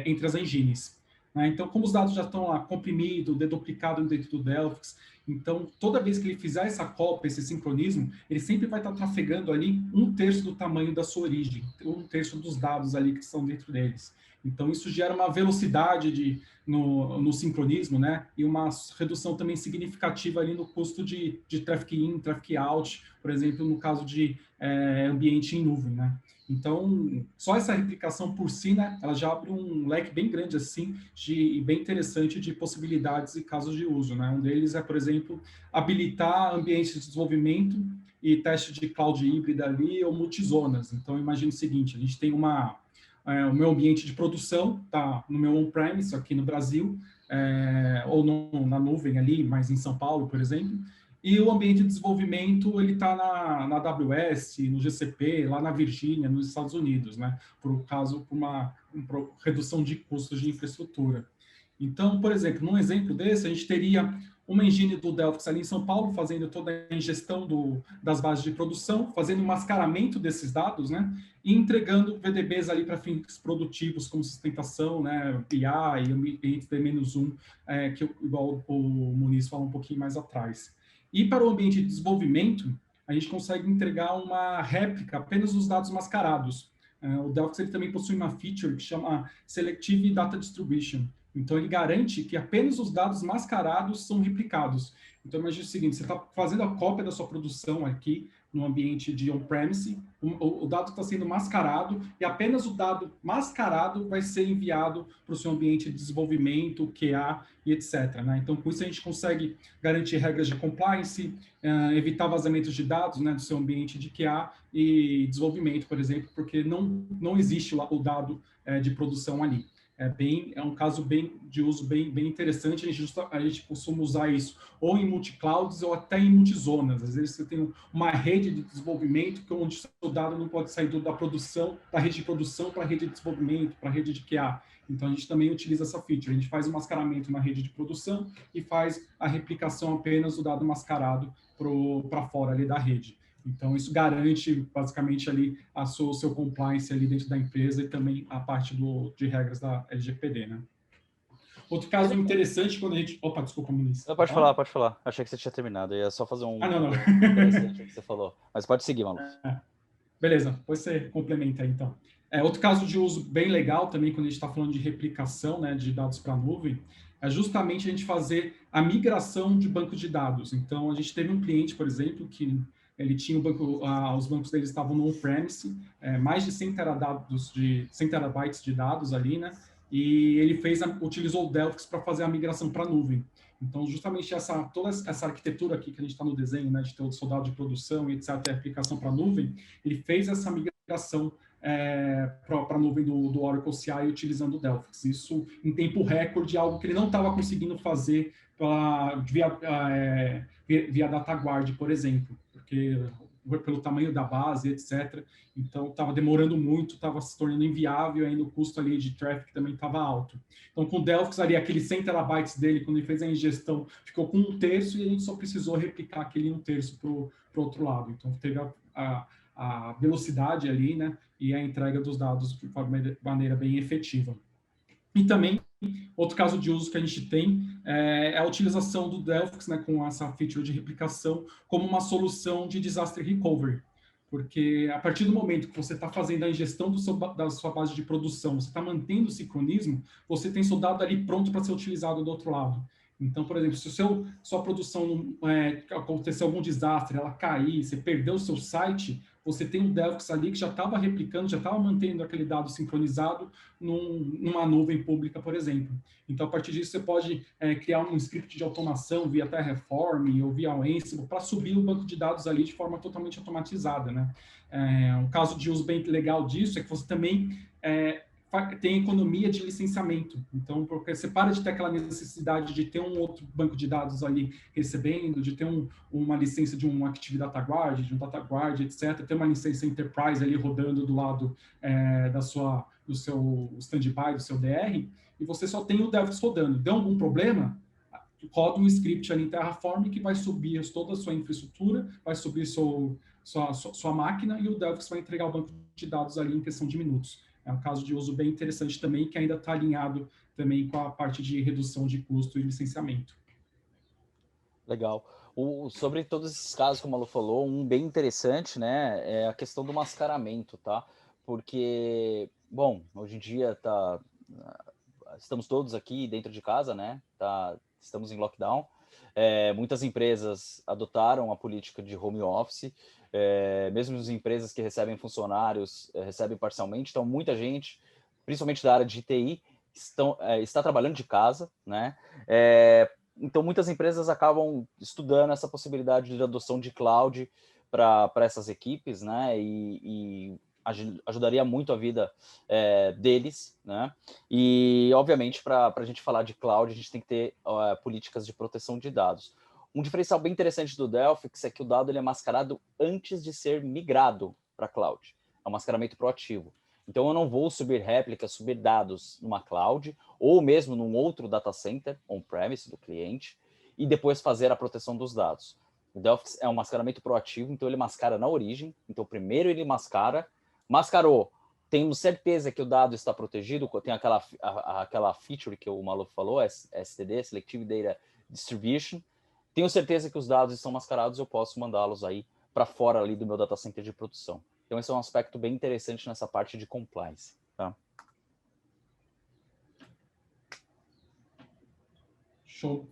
entre as engines. Né? Então, como os dados já estão lá comprimidos, deduplicados dentro do Delphix, então, toda vez que ele fizer essa cópia, esse sincronismo, ele sempre vai estar trafegando ali 1/3 do tamanho da sua origem, 1/3 dos dados ali que estão dentro deles. Então, isso gera uma velocidade no sincronismo, né? E uma redução também significativa ali no custo de traffic in, traffic out, por exemplo, no caso de ambiente em nuvem, né? Então, só essa replicação por si, né, ela já abre um leque bem grande, assim, e bem interessante de possibilidades e casos de uso, né? Um deles é, por exemplo, habilitar ambientes de desenvolvimento e teste de cloud híbrida ali ou multizonas. Então, imagine o seguinte, a gente tem o meu ambiente de produção, tá no meu on-premise aqui no Brasil, ou na nuvem ali, mas em São Paulo, por exemplo, e o ambiente de desenvolvimento, ele está na AWS, no GCP, lá na Virgínia, nos Estados Unidos, né? Por uma redução de custos de infraestrutura. Então, por exemplo, num exemplo desse, a gente teria uma engine do Delphix ali em São Paulo, fazendo toda a ingestão das bases de produção, fazendo o mascaramento desses dados, né? E entregando VDBs ali para fins produtivos, como sustentação, né? BI, ambiente D-1, igual o Muniz falou um pouquinho mais atrás. E para o ambiente de desenvolvimento, a gente consegue entregar uma réplica apenas dos dados mascarados. O Delphix ele também possui uma feature que chama Selective Data Distribution, Então, ele garante que apenas os dados mascarados são replicados. Então, imagine o seguinte, você está fazendo a cópia da sua produção aqui no ambiente de on-premise, o dado está sendo mascarado e apenas o dado mascarado vai ser enviado para o seu ambiente de desenvolvimento, QA e etc. Né? Então, com isso a gente consegue garantir regras de compliance, evitar vazamentos de dados, né, do seu ambiente de QA e desenvolvimento, por exemplo, porque não existe o dado de produção ali. É um caso de uso bem interessante. A gente costuma usar isso ou em multiclouds ou até em multizonas. Às vezes você tem uma rede de desenvolvimento onde o dado não pode sair da produção, da rede de produção para a rede de desenvolvimento, para a rede de QA. Então, a gente também utiliza essa feature. A gente faz o mascaramento na rede de produção e faz a replicação apenas do dado mascarado para fora ali da rede. Então, isso garante, basicamente, ali o seu compliance ali dentro da empresa e também a parte de regras da LGPD, né? Outro caso interessante, quando a gente... Opa, desculpa, Muniz. Não, pode falar, pode falar. Achei que você tinha terminado. Eu ia só fazer um... não. Interessante o que você falou. Mas pode seguir, Maluf. Beleza, depois você complementa aí, então. Outro caso de uso bem legal também, quando a gente está falando de replicação, né, de dados para a nuvem, é justamente a gente fazer a migração de banco de dados. Então, a gente teve um cliente, por exemplo, que ele tinha os bancos deles estavam no on-premise, mais de 100 terabytes de dados ali, né? E ele utilizou o Delphix para fazer a migração para a nuvem. Então, justamente toda essa arquitetura aqui que a gente está no desenho, né, de ter o soldado de produção e etc., a aplicação para a nuvem, ele fez essa migração para a nuvem do Oracle CI utilizando o Delphix. Isso em tempo recorde, algo que ele não estava conseguindo fazer via DataGuard, por exemplo, porque pelo tamanho da base, etc. Então, estava demorando muito, estava se tornando inviável, ainda o custo ali de traffic também estava alto. Então, com o Delphix ali, aqueles 100 terabytes dele, quando ele fez a ingestão, ficou com 1/3 e a gente só precisou replicar aquele 1/3 para o outro lado. Então, teve a velocidade ali, né, e a entrega dos dados de maneira bem efetiva. E também, outro caso de uso que a gente tem é a utilização do Delphix, né, com essa feature de replicação, como uma solução de disaster recovery. Porque a partir do momento que você está fazendo a ingestão da sua base de produção, você está mantendo o sincronismo, você tem seu dado ali pronto para ser utilizado do outro lado. Então, por exemplo, se sua produção acontecer algum desastre, ela cair, você perdeu o seu site, você tem um Delphix ali que já estava replicando, já estava mantendo aquele dado sincronizado numa nuvem pública, por exemplo. Então, a partir disso, você pode criar um script de automação via Terraform ou via Ansible para subir o banco de dados ali de forma totalmente automatizada, né? Um caso de uso bem legal disso é que você também tem economia de licenciamento. Então, porque você para de ter aquela necessidade de ter um outro banco de dados ali recebendo, de ter uma licença de um Active Data Guard, de um Data Guard, etc., ter uma licença Enterprise ali rodando do lado do seu standby, do seu DR, e você só tem o Delphix rodando. Deu algum problema? Roda um script ali em Terraform que vai subir toda a sua infraestrutura, vai subir sua máquina e o Delphix vai entregar o banco de dados ali em questão de minutos. É um caso de uso bem interessante também, que ainda está alinhado também com a parte de redução de custo e licenciamento. Legal. Sobre todos esses casos, como a Lu falou, um bem interessante, né, é a questão do mascaramento, tá? Porque, bom, hoje em dia estamos todos aqui dentro de casa, né? Estamos em lockdown. Muitas empresas adotaram a política de home office, mesmo as empresas que recebem funcionários recebem parcialmente, então muita gente, principalmente da área de TI, está trabalhando de casa, né? Então muitas empresas acabam estudando essa possibilidade de adoção de cloud para essas equipes, né? E ajudaria muito a vida deles, né? E, obviamente, para a gente falar de cloud, a gente tem que ter políticas de proteção de dados. Um diferencial bem interessante do Delphix é que o dado ele é mascarado antes de ser migrado para a cloud. É um mascaramento proativo. Então, eu não vou subir réplicas, subir dados numa cloud, ou mesmo num outro data center, on-premise do cliente, e depois fazer a proteção dos dados. O Delphix é um mascaramento proativo, então ele mascara na origem. Então, primeiro ele mascarou, temos certeza que o dado está protegido, tem aquela feature que o Maluf falou, STD, Selective Data Distribution. Tenho certeza que os dados estão mascarados, eu posso mandá-los aí para fora ali do meu data center de produção. Então, esse é um aspecto bem interessante nessa parte de compliance. Tá? Show.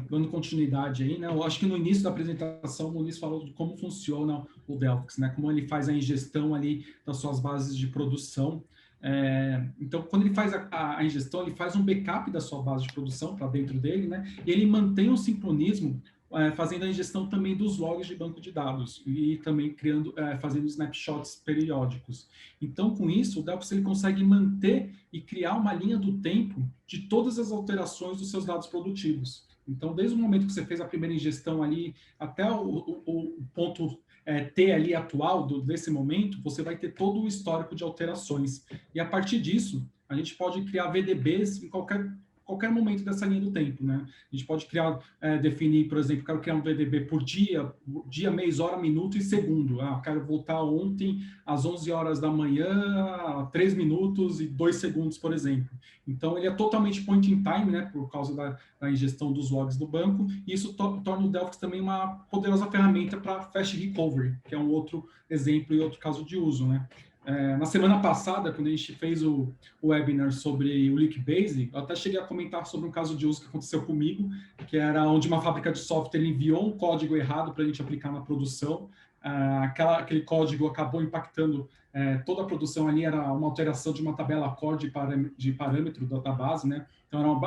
Dando continuidade aí, né? Eu acho que no início da apresentação o Muniz falou de como funciona o Delphix, né? Como ele faz a ingestão ali das suas bases de produção. Então, quando ele faz a ingestão, ele faz um backup da sua base de produção para dentro dele, né? E ele mantém o sincronismo fazendo a ingestão também dos logs de banco de dados e também fazendo snapshots periódicos. Então, com isso, o Delphix ele consegue manter e criar uma linha do tempo de todas as alterações dos seus dados produtivos. Então, desde o momento que você fez a primeira ingestão ali até o ponto T ali atual desse momento, você vai ter todo o histórico de alterações. E a partir disso, a gente pode criar VDBs em qualquer momento dessa linha do tempo, né? A gente pode definir, por exemplo, quero criar um VDB por dia, mês, hora, minuto e segundo. Quero voltar ontem às 11 horas da manhã, 3 minutos e 2 segundos, por exemplo. Então, ele é totalmente point in time, né? Por causa da ingestão dos logs do banco. E isso torna o Delphix também uma poderosa ferramenta para fast recovery, que é um outro exemplo e outro caso de uso, né? Na semana passada, quando a gente fez o webinar sobre o Lickbase, eu até cheguei a comentar sobre um caso de uso que aconteceu comigo, que era onde uma fábrica de software enviou um código errado para a gente aplicar na produção. Aquele código acabou impactando toda a produção ali, era uma alteração de uma tabela core de parâmetro da base, né? Então,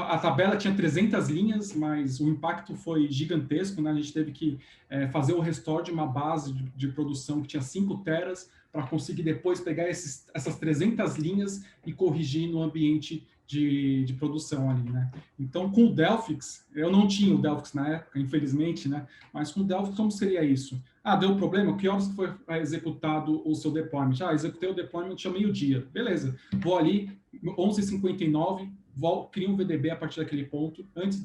a tabela tinha 300 linhas, mas o impacto foi gigantesco, né? A gente teve que fazer o restore de uma base de produção que tinha 5 teras, para conseguir depois pegar essas 300 linhas e corrigir no ambiente de produção ali, né? Então, com o Delphix, eu não tinha o Delphix na época, infelizmente, né? Mas com o Delphix, como seria isso? Deu problema? Que horas foi executado o seu deployment? Executei o deployment a meio-dia. Beleza, vou ali, 11h59, crio um VDB a partir daquele ponto, antes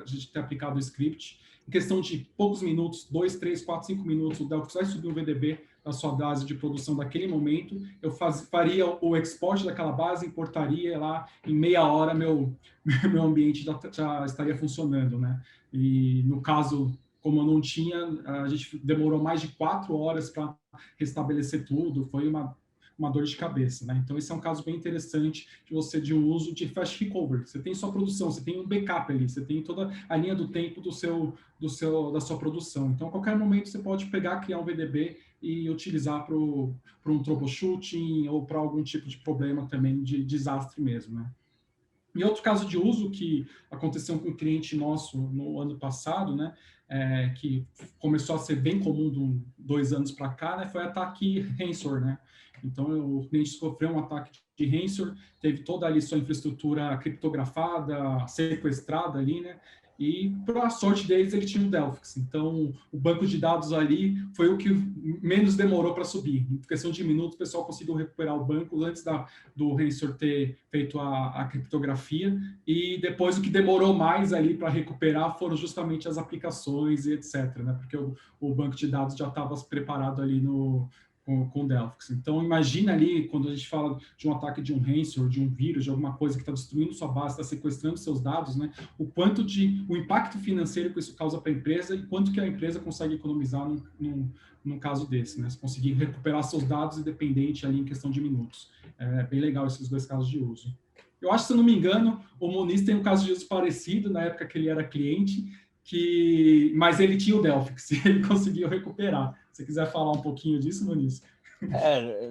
de ter aplicado o script. Em questão de poucos minutos, 2, 3, 4, 5 minutos, o Delphix vai subir um VDB da sua base de produção daquele momento, eu faria o export daquela base, importaria lá, em meia hora meu ambiente já estaria funcionando, né? E no caso, como eu não tinha, a gente demorou mais de 4 horas para restabelecer tudo, foi uma dor de cabeça, né? Então, esse é um caso bem interessante de um uso de fast recovery. Você tem sua produção, você tem um backup ali, você tem toda a linha do tempo da sua produção. Então, a qualquer momento, você pode criar um VDB e utilizar para um troubleshooting ou para algum tipo de problema também de desastre mesmo, né? E outro caso de uso que aconteceu com um cliente nosso no ano passado, né, que começou a ser bem comum 2 anos para cá, né, foi ataque ransomware, né? Então, o cliente sofreu um ataque de ransomware, teve toda ali sua infraestrutura criptografada, sequestrada ali, né? E, para a sorte deles, ele tinha o Delphix. Então, o banco de dados ali foi o que menos demorou para subir. Em questão de minutos, o pessoal conseguiu recuperar o banco antes do ransomware ter feito a criptografia. E depois, o que demorou mais ali para recuperar foram justamente as aplicações e etc., né? Porque o banco de dados já estava preparado ali com o Delphix. Então, imagina ali, quando a gente fala de um ataque de um ransomware, de um vírus, de alguma coisa que está destruindo sua base, está sequestrando seus dados, né? O impacto financeiro que isso causa para a empresa e quanto que a empresa consegue economizar num caso desse, né? Se conseguir recuperar seus dados independente ali em questão de minutos. É bem legal esses 2 casos de uso. Eu acho, se eu não me engano, o Muniz tem um caso de uso parecido na época que ele era cliente, mas ele tinha o Delphix, ele conseguiu recuperar. Se você quiser falar um pouquinho disso, Muniz.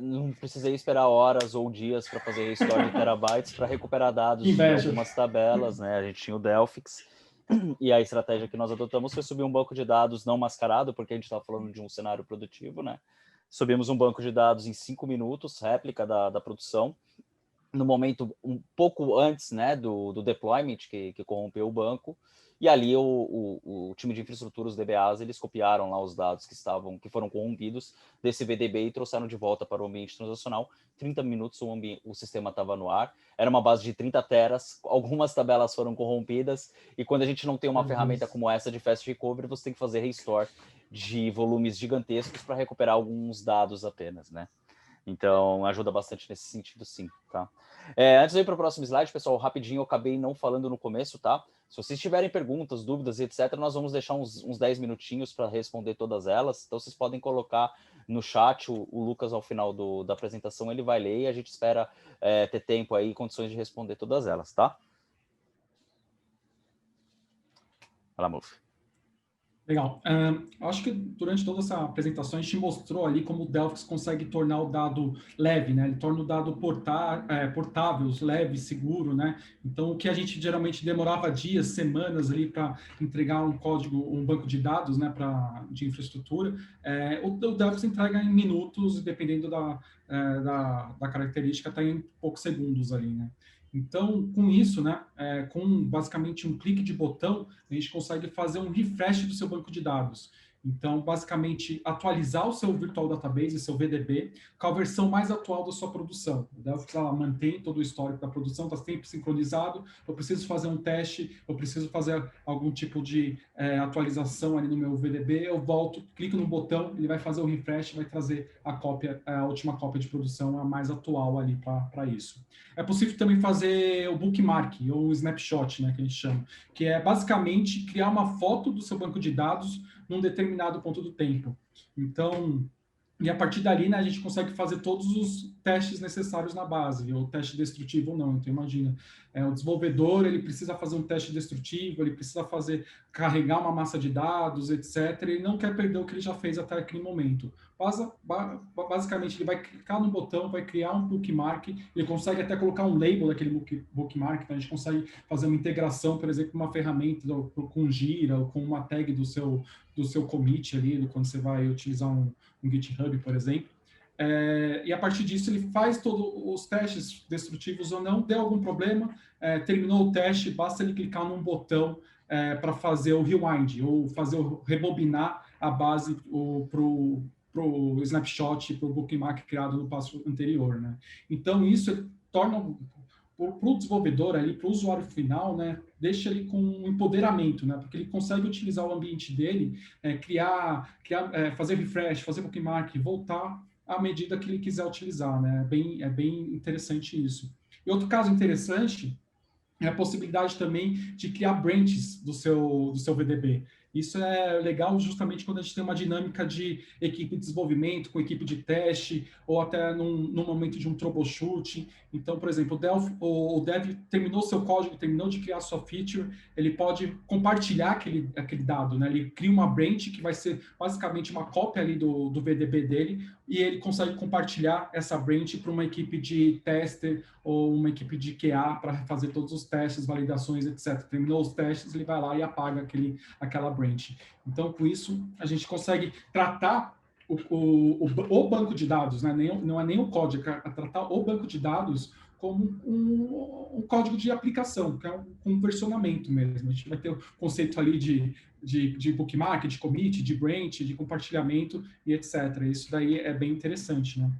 Não precisei esperar horas ou dias para fazer restore de terabytes para recuperar dados de algumas tabelas, né? A gente tinha o Delphix e a estratégia que nós adotamos foi subir um banco de dados não mascarado, porque a gente estava falando de um cenário produtivo, né? Subimos um banco de dados em 5 minutos, réplica da produção, no momento um pouco antes, né, do deployment que corrompeu o banco, e ali o time de infraestrutura, os DBAs, eles copiaram lá os dados que foram corrompidos desse VDB e trouxeram de volta para o ambiente transacional. 30 minutos o sistema estava no ar, era uma base de 30 teras, algumas tabelas foram corrompidas, e quando a gente não tem uma ferramenta como essa de Fast Recovery, você tem que fazer restore de volumes gigantescos para recuperar alguns dados apenas, né? Então, ajuda bastante nesse sentido, sim, tá? Antes de ir para o próximo slide, pessoal, rapidinho, eu acabei não falando no começo, tá? Se vocês tiverem perguntas, dúvidas, etc., nós vamos deixar uns 10 minutinhos para responder todas elas. Então, vocês podem colocar no chat, o Lucas, ao final da apresentação, ele vai ler e a gente espera ter tempo aí, condições de responder todas elas, tá? Vai lá, Murphy. Legal. Acho que durante toda essa apresentação a gente mostrou ali como o Delphix consegue tornar o dado leve, né? Ele torna o dado portável, leve, seguro, né? Então, o que a gente geralmente demorava dias, semanas ali para entregar um código, um banco de dados, né, de infraestrutura, o Delphix entrega em minutos, dependendo da característica, até em poucos segundos ali, né? Então, com isso, né, com basicamente um clique de botão, a gente consegue fazer um refresh do seu banco de dados. Então, basicamente, atualizar o seu Virtual Database, seu VDB, com a versão mais atual da sua produção. O Delphix mantém todo o histórico da produção, está sempre sincronizado. Eu preciso fazer um teste, eu preciso fazer algum tipo de atualização ali no meu VDB, eu volto, clico no botão, ele vai fazer o refresh, vai trazer a última cópia de produção, a mais atual ali para isso. É possível também fazer o bookmark, ou o snapshot, né, que a gente chama, que é basicamente criar uma foto do seu banco de dados num determinado ponto do tempo. Então, e a partir dali, né, a gente consegue fazer todos os testes necessários na base, ou teste destrutivo ou não. Então, imagina, o desenvolvedor, ele precisa fazer um teste destrutivo, ele precisa carregar uma massa de dados, etc. Ele não quer perder o que ele já fez até aquele momento. Basicamente, ele vai clicar no botão, vai criar um bookmark, ele consegue até colocar um label daquele bookmark, então a gente consegue fazer uma integração, por exemplo, com uma ferramenta, com Gira, ou com uma tag do seu commit ali, quando você vai utilizar um GitHub, por exemplo. E a partir disso ele faz todos os testes destrutivos ou não, deu algum problema, terminou o teste, basta ele clicar num botão para fazer o rewind, ou rebobinar a base para o snapshot, para o bookmark criado no passo anterior, né? Então, isso torna para o desenvolvedor ali, para o usuário final, né, deixa ele com um empoderamento, né, porque ele consegue utilizar o ambiente dele, fazer refresh, fazer bookmark, voltar à medida que ele quiser utilizar, né? É bem interessante isso. E outro caso interessante é a possibilidade também de criar branches do seu VDB. Isso é legal justamente quando a gente tem uma dinâmica de equipe de desenvolvimento com equipe de teste, ou até num momento de um troubleshooting. Então, por exemplo, o dev terminou seu código, terminou de criar sua feature, ele pode compartilhar aquele dado, né? Ele cria uma branch que vai ser basicamente uma cópia ali do VDB dele, e ele consegue compartilhar essa branch para uma equipe de tester ou uma equipe de QA para fazer todos os testes, validações, etc. Terminou os testes, ele vai lá e apaga aquela branch. Então, com isso, a gente consegue tratar o banco de dados, né? Não é nem o código, é tratar o banco de dados como um código de aplicação, que é um versionamento mesmo. A gente vai ter o conceito ali de bookmark, de commit, de branch, de compartilhamento e etc. Isso daí é bem interessante, né?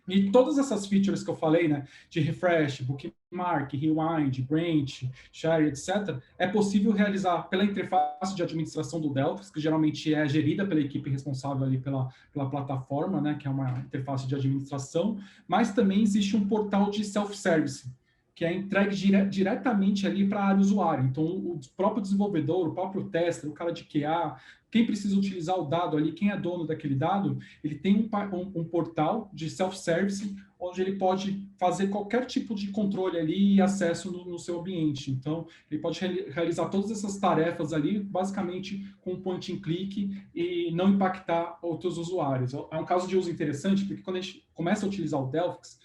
E todas essas features que eu falei, né, de refresh, bookmark, rewind, branch, share, etc., é possível realizar pela interface de administração do Delphix, que geralmente é gerida pela equipe responsável ali pela plataforma, né, que é uma interface de administração, mas também existe um portal de self-service, que é entregue diretamente ali para a área usuário. Então, o próprio desenvolvedor, o próprio tester, o cara de QA, quem precisa utilizar o dado ali, quem é dono daquele dado, ele tem um portal de self-service, onde ele pode fazer qualquer tipo de controle ali e acesso no seu ambiente. Então, ele pode realizar todas essas tarefas ali, basicamente com um point and click, e não impactar outros usuários. É um caso de uso interessante, porque quando a gente começa a utilizar o Delphix,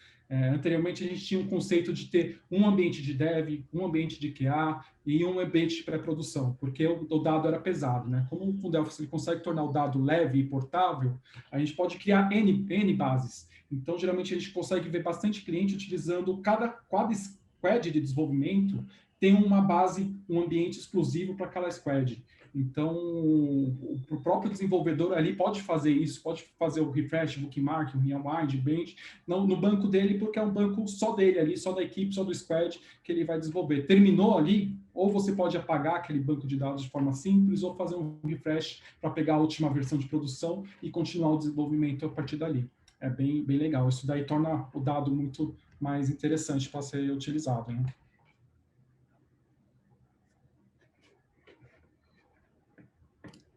anteriormente a gente tinha um conceito de ter um ambiente de dev, um ambiente de QA e um ambiente de pré-produção, porque o dado era pesado, né? Como o Delphix ele consegue tornar o dado leve e portável, a gente pode criar N bases. Então, geralmente, a gente consegue ver bastante cliente utilizando cada squad de desenvolvimento tem uma base, um ambiente exclusivo para aquela squad. Então, o próprio desenvolvedor ali pode fazer isso, pode fazer o refresh, bookmark, o rewind, bench, no banco dele, porque é um banco só dele ali, só da equipe, só do squad que ele vai desenvolver. Terminou ali, ou você pode apagar aquele banco de dados de forma simples, ou fazer um refresh para pegar a última versão de produção e continuar o desenvolvimento a partir dali. É bem legal. Isso daí torna o dado muito mais interessante para ser utilizado, né?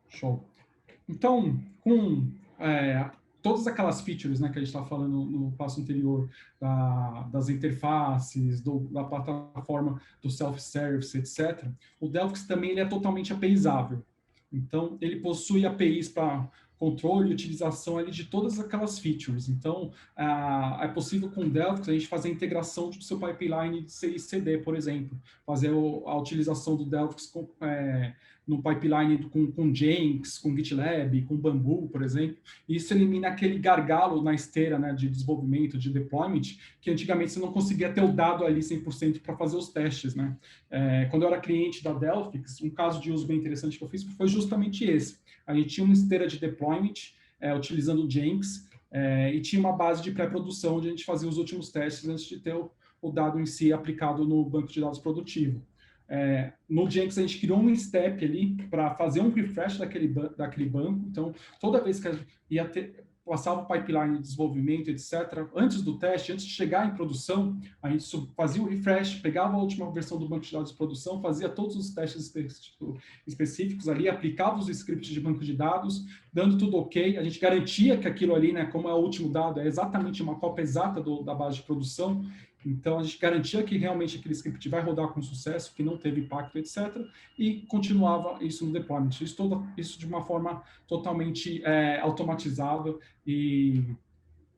Show. Então, com todas aquelas features, né, que a gente estava falando no passo anterior, das interfaces, da plataforma do self-service, etc., o Delphix também ele é totalmente APIzável. Então, ele possui APIs para controle e utilização ali de todas aquelas features. Então, é possível com o Delphix a gente fazer a integração do seu pipeline de CI/CD, por exemplo, fazer a utilização do Delphix no pipeline com Jenkins, com GitLab, com Bamboo, por exemplo. Isso elimina aquele gargalo na esteira, né, de desenvolvimento, de deployment, que antigamente você não conseguia ter o dado ali 100% para fazer os testes, né? Quando eu era cliente da Delphix, um caso de uso bem interessante que eu fiz foi justamente esse. A gente tinha uma esteira de deployment utilizando o Jenkins e tinha uma base de pré-produção onde a gente fazia os últimos testes antes de ter o dado em si aplicado no banco de dados produtivo. No Jenkins, a gente criou um step ali para fazer um refresh daquele banco. Então, toda vez que passava o pipeline de desenvolvimento, etc., antes do teste, antes de chegar em produção, a gente fazia o refresh, pegava a última versão do banco de dados de produção, fazia todos os testes específicos ali, aplicava os scripts de banco de dados, dando tudo ok. A gente garantia que aquilo ali, né, como é o último dado, é exatamente uma cópia exata da base de produção. Então, a gente garantia que realmente aquele script vai rodar com sucesso, que não teve impacto, etc. E continuava isso no deployment. Isso de uma forma totalmente automatizada e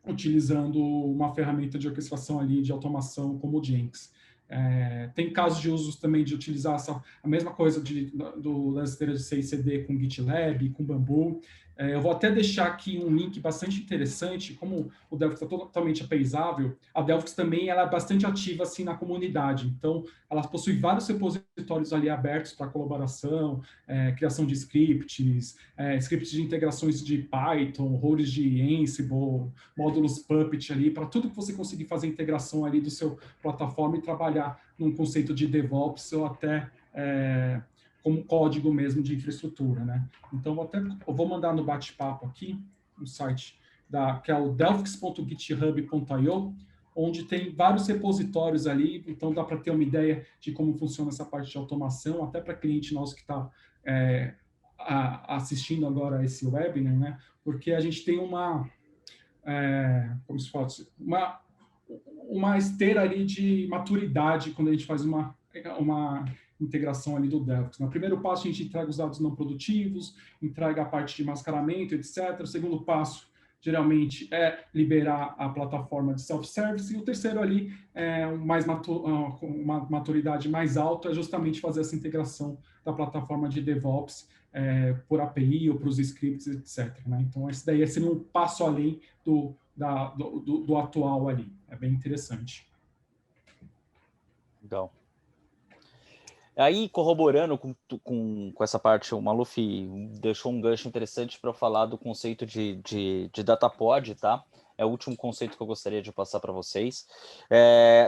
utilizando uma ferramenta de orquestração ali, de automação como o Jenkins. Tem casos de usos também de utilizar a mesma coisa das esteiras de CI/CD com GitLab, com Bamboo. Eu vou até deixar aqui um link bastante interessante, como o Delphix está totalmente apaisável, a Delphix também ela é bastante ativa assim, na comunidade, então ela possui vários repositórios ali abertos para colaboração, criação de scripts, scripts de integrações de Python, roles de Ansible, módulos Puppet ali, para tudo que você conseguir fazer integração ali do seu plataforma e trabalhar num conceito de DevOps ou até como código mesmo de infraestrutura, né? Então, eu vou mandar no bate-papo aqui, no site, que é o delphix.github.io, onde tem vários repositórios ali, então dá para ter uma ideia de como funciona essa parte de automação, até para cliente nosso que está assistindo agora esse webinar, né? Porque a gente tem como se fosse, uma esteira ali de maturidade quando a gente faz uma integração ali do Delphix. No primeiro passo, a gente entrega os dados não produtivos, entrega a parte de mascaramento, etc. O segundo passo, geralmente, é liberar a plataforma de self-service. E o terceiro ali, uma maturidade mais alta, é justamente fazer essa integração da plataforma de DevOps por API ou para os scripts, etc. Né? Então, esse daí seria um passo além do atual ali. É bem interessante. Legal. Aí, corroborando com essa parte, o Maluf deixou um gancho interessante para eu falar do conceito de Datapod, tá? É o último conceito que eu gostaria de passar para vocês.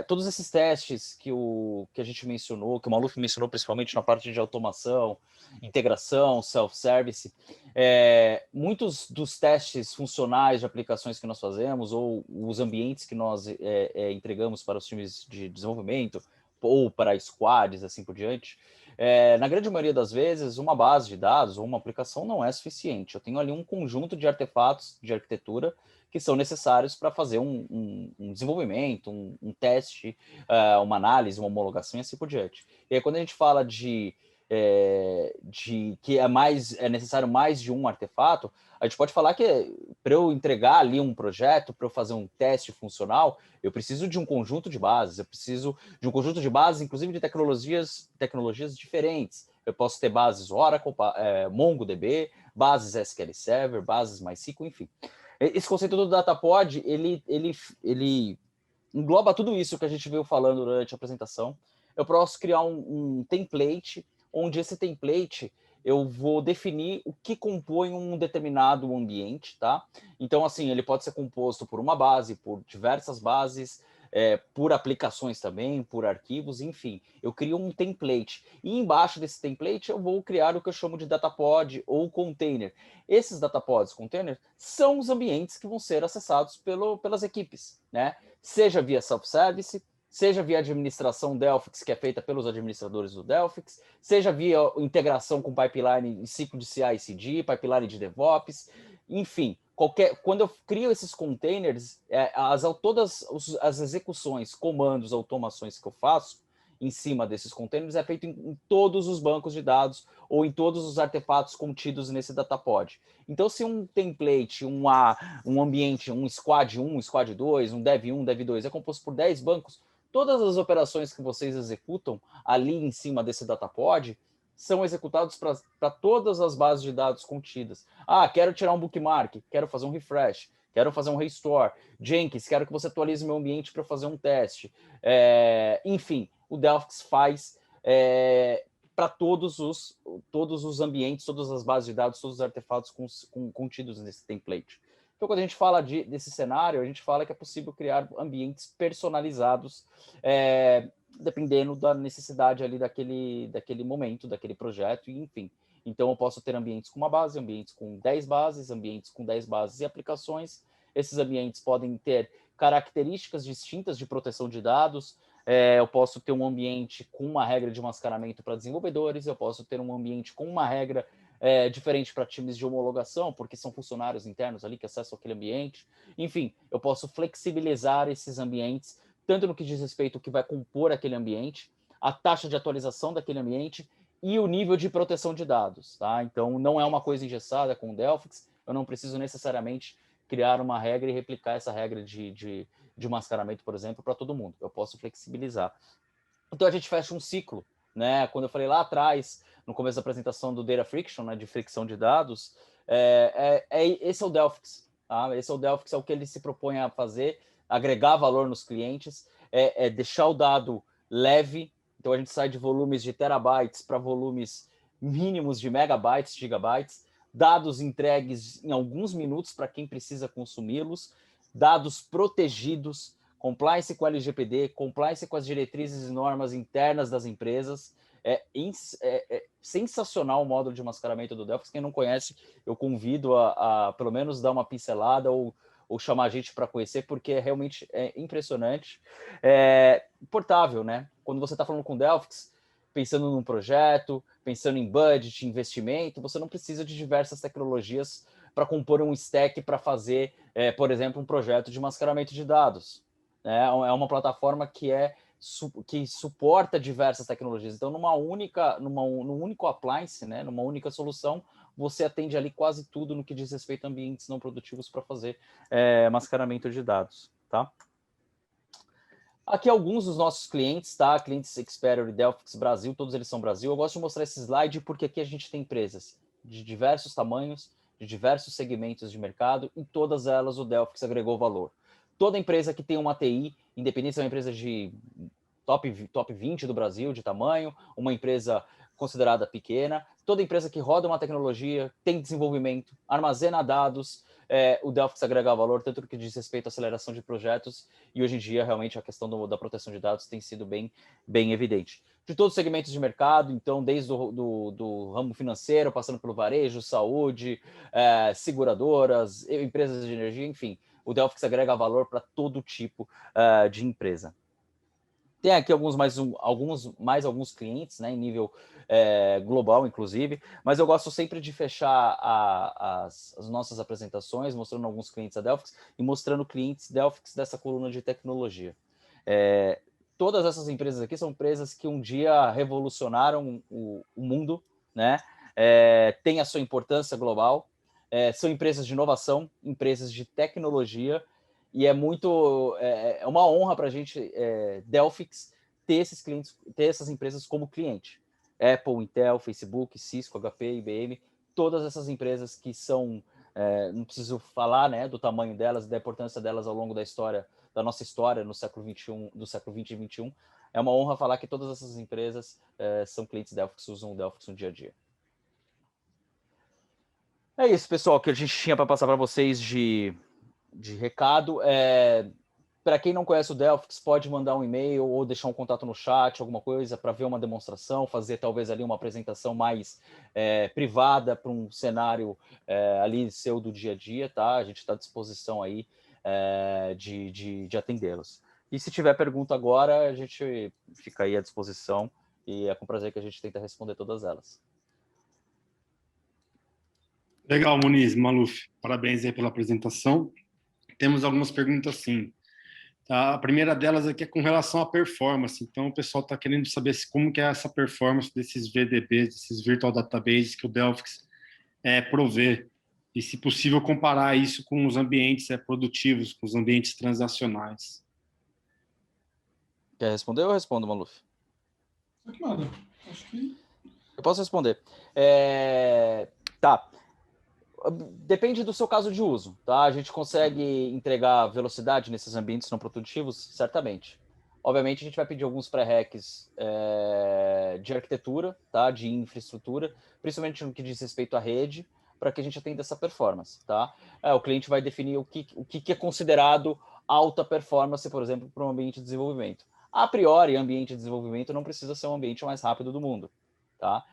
Todos esses testes que a gente mencionou, que o Maluf mencionou principalmente na parte de automação, integração, self-service, muitos dos testes funcionais de aplicações que nós fazemos ou os ambientes que nós entregamos para os times de desenvolvimento, ou para squads, assim por diante, na grande maioria das vezes, uma base de dados ou uma aplicação não é suficiente. Eu tenho ali um conjunto de artefatos de arquitetura que são necessários para fazer um desenvolvimento, um teste, uma análise, uma homologação e assim por diante. E aí, quando a gente fala de que é necessário mais de um artefato, a gente pode falar que para eu entregar ali um projeto, para eu fazer um teste funcional, eu preciso de um conjunto de bases, eu preciso de um conjunto de bases, inclusive de tecnologias diferentes. Eu posso ter bases Oracle, MongoDB, bases SQL Server, bases MySQL, enfim. Esse conceito do Datapod, ele engloba tudo isso que a gente veio falando durante a apresentação. Eu posso criar um template, onde esse template eu vou definir o que compõe um determinado ambiente, tá? Então, assim, ele pode ser composto por uma base, por diversas bases, por aplicações também, por arquivos, enfim. Eu crio um template. E embaixo desse template eu vou criar o que eu chamo de datapod ou container. Esses datapods, container, são os ambientes que vão ser acessados pelas equipes, né? Seja via self-service, seja via administração Delphix, que é feita pelos administradores do Delphix, seja via integração com pipeline em ciclo de CI/CD, pipeline de DevOps, enfim, quando eu crio esses containers, todas as execuções, comandos, automações que eu faço em cima desses containers é feito em todos os bancos de dados ou em todos os artefatos contidos nesse Datapod. Então, se um template, um ambiente, um squad 1, um squad 2, um dev 1, dev 2 é composto por 10 bancos, todas as operações que vocês executam ali em cima desse Datapod são executados para todas as bases de dados contidas. Quero tirar um bookmark, quero fazer um refresh, quero fazer um restore. Jenkins, quero que você atualize meu ambiente para fazer um teste. Enfim, o Delphix faz para todos os ambientes, todas as bases de dados, todos os artefatos contidos nesse template. Então, quando a gente fala desse cenário, a gente fala que é possível criar ambientes personalizados, dependendo da necessidade ali daquele momento, daquele projeto, e enfim. Então, eu posso ter ambientes com uma base, ambientes com 10 bases, ambientes com 10 bases e aplicações. Esses ambientes podem ter características distintas de proteção de dados. Eu posso ter um ambiente com uma regra de mascaramento para desenvolvedores, eu posso ter um ambiente com uma regra diferente para times de homologação, porque são funcionários internos ali que acessam aquele ambiente. Enfim, eu posso flexibilizar esses ambientes, tanto no que diz respeito ao que vai compor aquele ambiente, a taxa de atualização daquele ambiente e o nível de proteção de dados. Tá? Então, não é uma coisa engessada com o Delphix, eu não preciso necessariamente criar uma regra e replicar essa regra de mascaramento, por exemplo, para todo mundo. Eu posso flexibilizar. Então, a gente fecha um ciclo. Né? Quando eu falei lá atrás, no começo da apresentação do Data Friction, né, de fricção de dados, esse é o Delphix. Tá? Esse é o Delphix, é o que ele se propõe a fazer, agregar valor nos clientes, deixar o dado leve. Então, a gente sai de volumes de terabytes para volumes mínimos de megabytes, gigabytes, dados entregues em alguns minutos para quem precisa consumi-los, dados protegidos, compliance com a LGPD, compliance com as diretrizes e normas internas das empresas. É sensacional o módulo de mascaramento do Delphix. Quem não conhece, eu convido a pelo menos dar uma pincelada ou chamar a gente para conhecer, porque realmente é impressionante. Portável, né? Quando você está falando com o Delphix, pensando num projeto, pensando em budget, investimento, você não precisa de diversas tecnologias para compor um stack para fazer, por exemplo, um projeto de mascaramento de dados. É uma plataforma que suporta diversas tecnologias. Então, num único appliance, né, numa única solução, você atende ali quase tudo no que diz respeito a ambientes não produtivos para fazer mascaramento de dados. Tá? Aqui alguns dos nossos clientes, tá? Clientes Experior e Delphix Brasil, todos eles são Brasil. Eu gosto de mostrar esse slide porque aqui a gente tem empresas de diversos tamanhos, de diversos segmentos de mercado, e todas elas o Delphix agregou valor. Toda empresa que tem uma TI, independente se é uma empresa de top 20 do Brasil de tamanho, uma empresa considerada pequena, toda empresa que roda uma tecnologia, tem desenvolvimento, armazena dados, o Delphix agrega valor, tanto no que diz respeito à aceleração de projetos, e hoje em dia, realmente, a questão da proteção de dados tem sido bem evidente. De todos os segmentos de mercado, então, desde do ramo financeiro, passando pelo varejo, saúde, seguradoras, empresas de energia, enfim, o Delphix agrega valor para todo tipo de empresa. Tem aqui alguns clientes, né, em nível global, inclusive, mas eu gosto sempre de fechar as nossas apresentações mostrando alguns clientes da Delphix e mostrando clientes Delphix dessa coluna de tecnologia. Todas essas empresas aqui são empresas que um dia revolucionaram o mundo, né? Tem a sua importância global, são empresas de inovação, empresas de tecnologia, e é uma honra para a gente, Delphix, ter esses clientes, ter essas empresas como cliente. Apple, Intel, Facebook, Cisco, HP, IBM, todas essas empresas que são, não preciso falar, né, do tamanho delas, da importância delas ao longo da nossa história no século XXI, do século XX e XXI. É uma honra falar que todas essas empresas são clientes Delphix, usam o Delphix no dia a dia. É isso, pessoal, que a gente tinha para passar para vocês de recado. Para quem não conhece o Delphix, pode mandar um e-mail ou deixar um contato no chat, alguma coisa, para ver uma demonstração, fazer talvez ali uma apresentação mais privada para um cenário ali seu do dia a dia, tá? A gente está à disposição aí de atendê-los. E se tiver pergunta agora, a gente fica aí à disposição e é com prazer que a gente tenta responder todas elas. Legal, Muniz, Maluf, parabéns aí pela apresentação. Temos algumas perguntas, sim. Tá? A primeira delas aqui é com relação à performance. Então, o pessoal está querendo saber como que é essa performance desses VDBs, desses Virtual Databases que o Delphix provê. E, se possível, comparar isso com os ambientes produtivos, com os ambientes transacionais. Quer responder ou eu respondo, Maluf? Só que nada. Acho que... Eu posso responder. Tá. Depende do seu caso de uso, tá? A gente consegue entregar velocidade nesses ambientes não produtivos? Certamente. Obviamente, a gente vai pedir alguns pré-requis de arquitetura, tá? De infraestrutura, principalmente no que diz respeito à rede, para que a gente atenda essa performance, tá? O cliente vai definir o que é considerado alta performance, por exemplo, para um ambiente de desenvolvimento. A priori, ambiente de desenvolvimento não precisa ser o ambiente mais rápido do mundo, tá?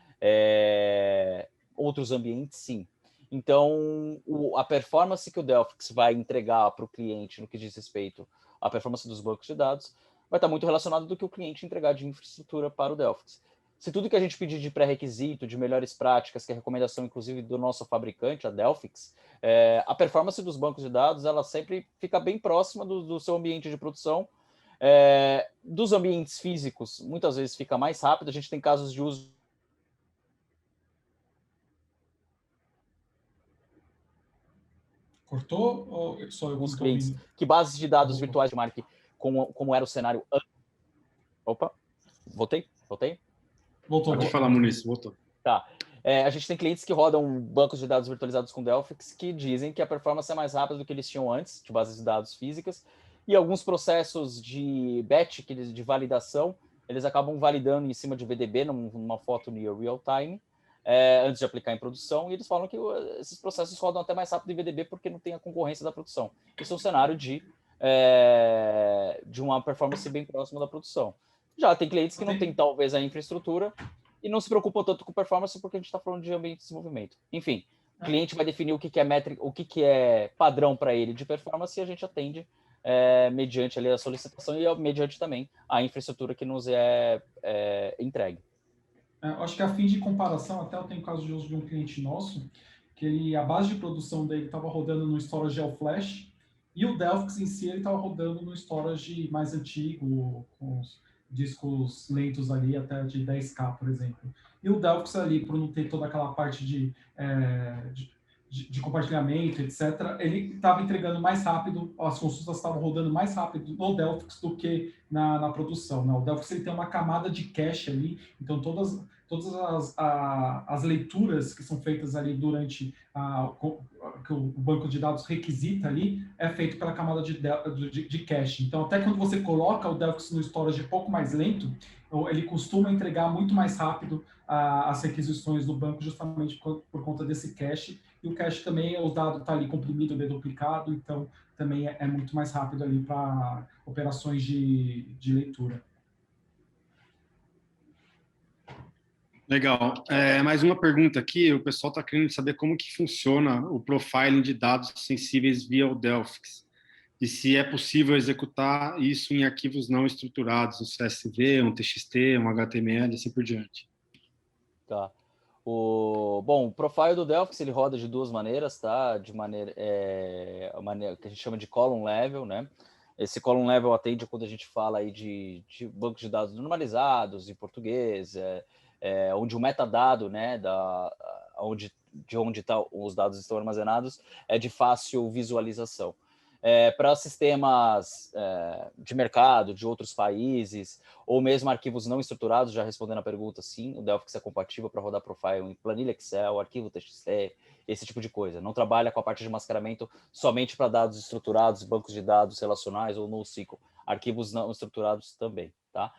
Outros ambientes, sim. Então, a performance que o Delphix vai entregar para o cliente no que diz respeito à performance dos bancos de dados vai estar muito relacionado do que o cliente entregar de infraestrutura para o Delphix. Se tudo que a gente pedir de pré-requisito, de melhores práticas, que é recomendação, inclusive, do nosso fabricante, a Delphix, a performance dos bancos de dados, ela sempre fica bem próxima do seu ambiente de produção. Dos ambientes físicos, muitas vezes fica mais rápido. A gente tem casos de uso Cortou ou só eu alguns não estou clientes ouvindo? que bases de dados virtuais de marketing, como era o cenário... Opa, voltei? Voltou. Pode falar, Muniz, voltou. Tá. A gente tem clientes que rodam bancos de dados virtualizados com Delphix que dizem que a performance é mais rápida do que eles tinham antes, de bases de dados físicas, e alguns processos de batch, de validação, eles acabam validando em cima de VDB, numa foto near real time, antes de aplicar em produção, e eles falam que esses processos rodam até mais rápido em VDB porque não tem a concorrência da produção. Isso é um cenário de uma performance bem próxima da produção. Já tem clientes que não têm, talvez, a infraestrutura e não se preocupam tanto com performance porque a gente está falando de ambiente de desenvolvimento. Enfim, o cliente vai definir o que é métrica, o que é padrão para ele de performance e a gente atende mediante ali a solicitação e mediante também a infraestrutura que nos é entregue. Eu acho que a fim de comparação, até eu tenho caso de uso de um cliente nosso, que a base de produção dele estava rodando no storage all flash e o Delphix em si ele estava rodando no storage mais antigo, com os discos lentos ali até de 10K, por exemplo. E o Delphix ali, por não ter toda aquela parte de compartilhamento, etc., ele estava entregando mais rápido, as consultas estavam rodando mais rápido no Delphix do que na produção. Né? O Delphix ele tem uma camada de cache ali, então todas as leituras que são feitas ali durante que o banco de dados requisita ali, é feito pela camada de cache. Então, até quando você coloca o Delphix no storage um pouco mais lento, ele costuma entregar muito mais rápido as requisições do banco, justamente por conta desse cache. E o cache também, o dado está ali comprimido, deduplicado, então também é muito mais rápido ali para operações de leitura. Legal. Mais uma pergunta aqui. O pessoal está querendo saber como que funciona o profiling de dados sensíveis via o Delphix. E se é possível executar isso em arquivos não estruturados, um CSV, um TXT, um HTML, assim por diante. Tá. O profile do Delphix ele roda de duas maneiras, tá? De maneira, a maneira que a gente chama de column level, né? Esse column level atende quando a gente fala aí de bancos de dados normalizados em português, onde o metadado, né, de onde os dados estão armazenados, é de fácil visualização. Para sistemas de mercado, de outros países, ou mesmo arquivos não estruturados, já respondendo a pergunta, sim, o Delphix é compatível para rodar profile em planilha Excel, arquivo TXT, esse tipo de coisa. Não trabalha com a parte de mascaramento somente para dados estruturados, bancos de dados relacionais ou NoSQL, arquivos não estruturados também, tá?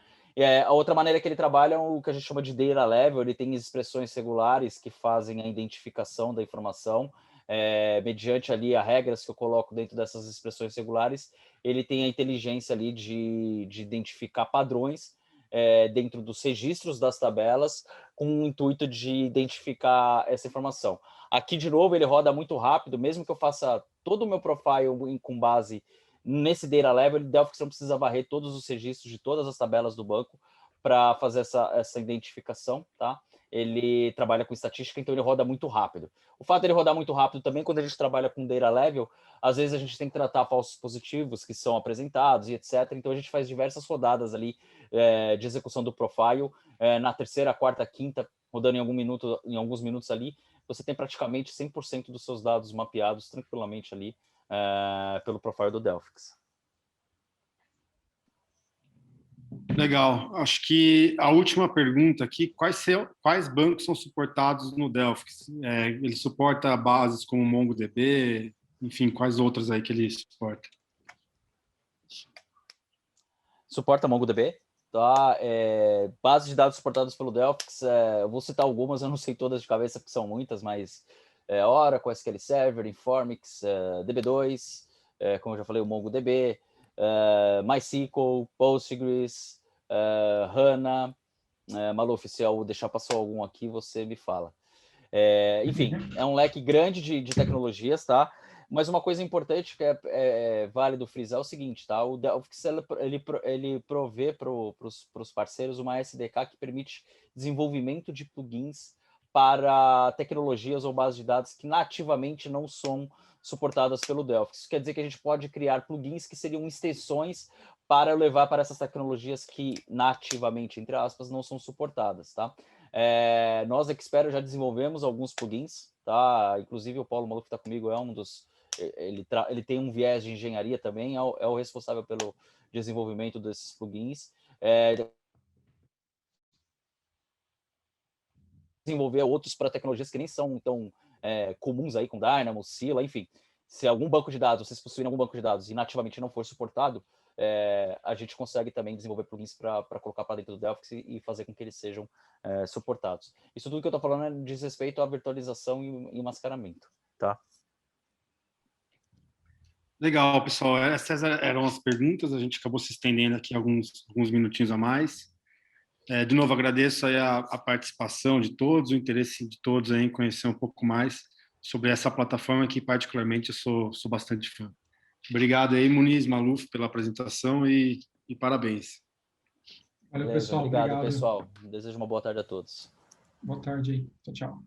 A outra maneira que ele trabalha é o que a gente chama de data level, ele tem expressões regulares que fazem a identificação da informação, mediante ali as regras que eu coloco dentro dessas expressões regulares, ele tem a inteligência ali de identificar padrões dentro dos registros das tabelas, com o intuito de identificar essa informação. Aqui, de novo, ele roda muito rápido, mesmo que eu faça todo o meu profile com base nesse data level, o Delphix não precisa varrer todos os registros de todas as tabelas do banco para fazer essa identificação, tá? ele trabalha com estatística, então ele roda muito rápido. O fato dele rodar muito rápido também, quando a gente trabalha com data level, às vezes a gente tem que tratar falsos positivos que são apresentados e etc. Então a gente faz diversas rodadas ali de execução do profile, na terceira, quarta, quinta, rodando em alguns minutos ali, você tem praticamente 100% dos seus dados mapeados tranquilamente ali pelo profile do Delphix. Legal. Acho que a última pergunta aqui, quais bancos são suportados no Delphix? Ele suporta bases como MongoDB, enfim, quais outras aí que ele suporta? Suporta MongoDB, tá? Bases de dados suportadas pelo Delphix, eu vou citar algumas, eu não sei todas de cabeça, porque são muitas, mas Oracle, SQL Server, Informix, DB2, como eu já falei, o MongoDB, MySQL, Postgres, HANA, Maluf, se eu deixar passar algum aqui, você me fala. Enfim, é um leque grande de tecnologias, tá? Mas uma coisa importante que é válido frisar é o seguinte, tá? O Delphix, ele provê para os parceiros uma SDK que permite desenvolvimento de plugins para tecnologias ou bases de dados que nativamente não são suportadas pelo Delphix. Isso quer dizer que a gente pode criar plugins que seriam extensões para levar para essas tecnologias que nativamente, entre aspas, não são suportadas, tá? Nós, Expero, já desenvolvemos alguns plugins, tá? Inclusive o Paulo Maluf está comigo, é um dos... Ele tem um viés de engenharia também, é o responsável pelo desenvolvimento desses plugins. Desenvolver outros para tecnologias que nem são tão comuns aí, com Dynamo, Scala, enfim. Se algum banco de dados, vocês possuírem algum banco de dados e nativamente não for suportado, a gente consegue também desenvolver plugins para colocar para dentro do Delphix e fazer com que eles sejam suportados. Isso tudo que eu estou falando diz respeito à virtualização e mascaramento, tá? Legal, pessoal. Essas eram as perguntas. A gente acabou se estendendo aqui alguns minutinhos a mais. De novo, agradeço aí a participação de todos, o interesse de todos em conhecer um pouco mais sobre essa plataforma que, particularmente, eu sou bastante fã. Obrigado aí, Muniz, Maluf, pela apresentação e parabéns. Valeu, Beleza, pessoal. obrigado, Obrigado. pessoal. Desejo uma boa tarde a todos. Boa tarde aí. Tchau, tchau.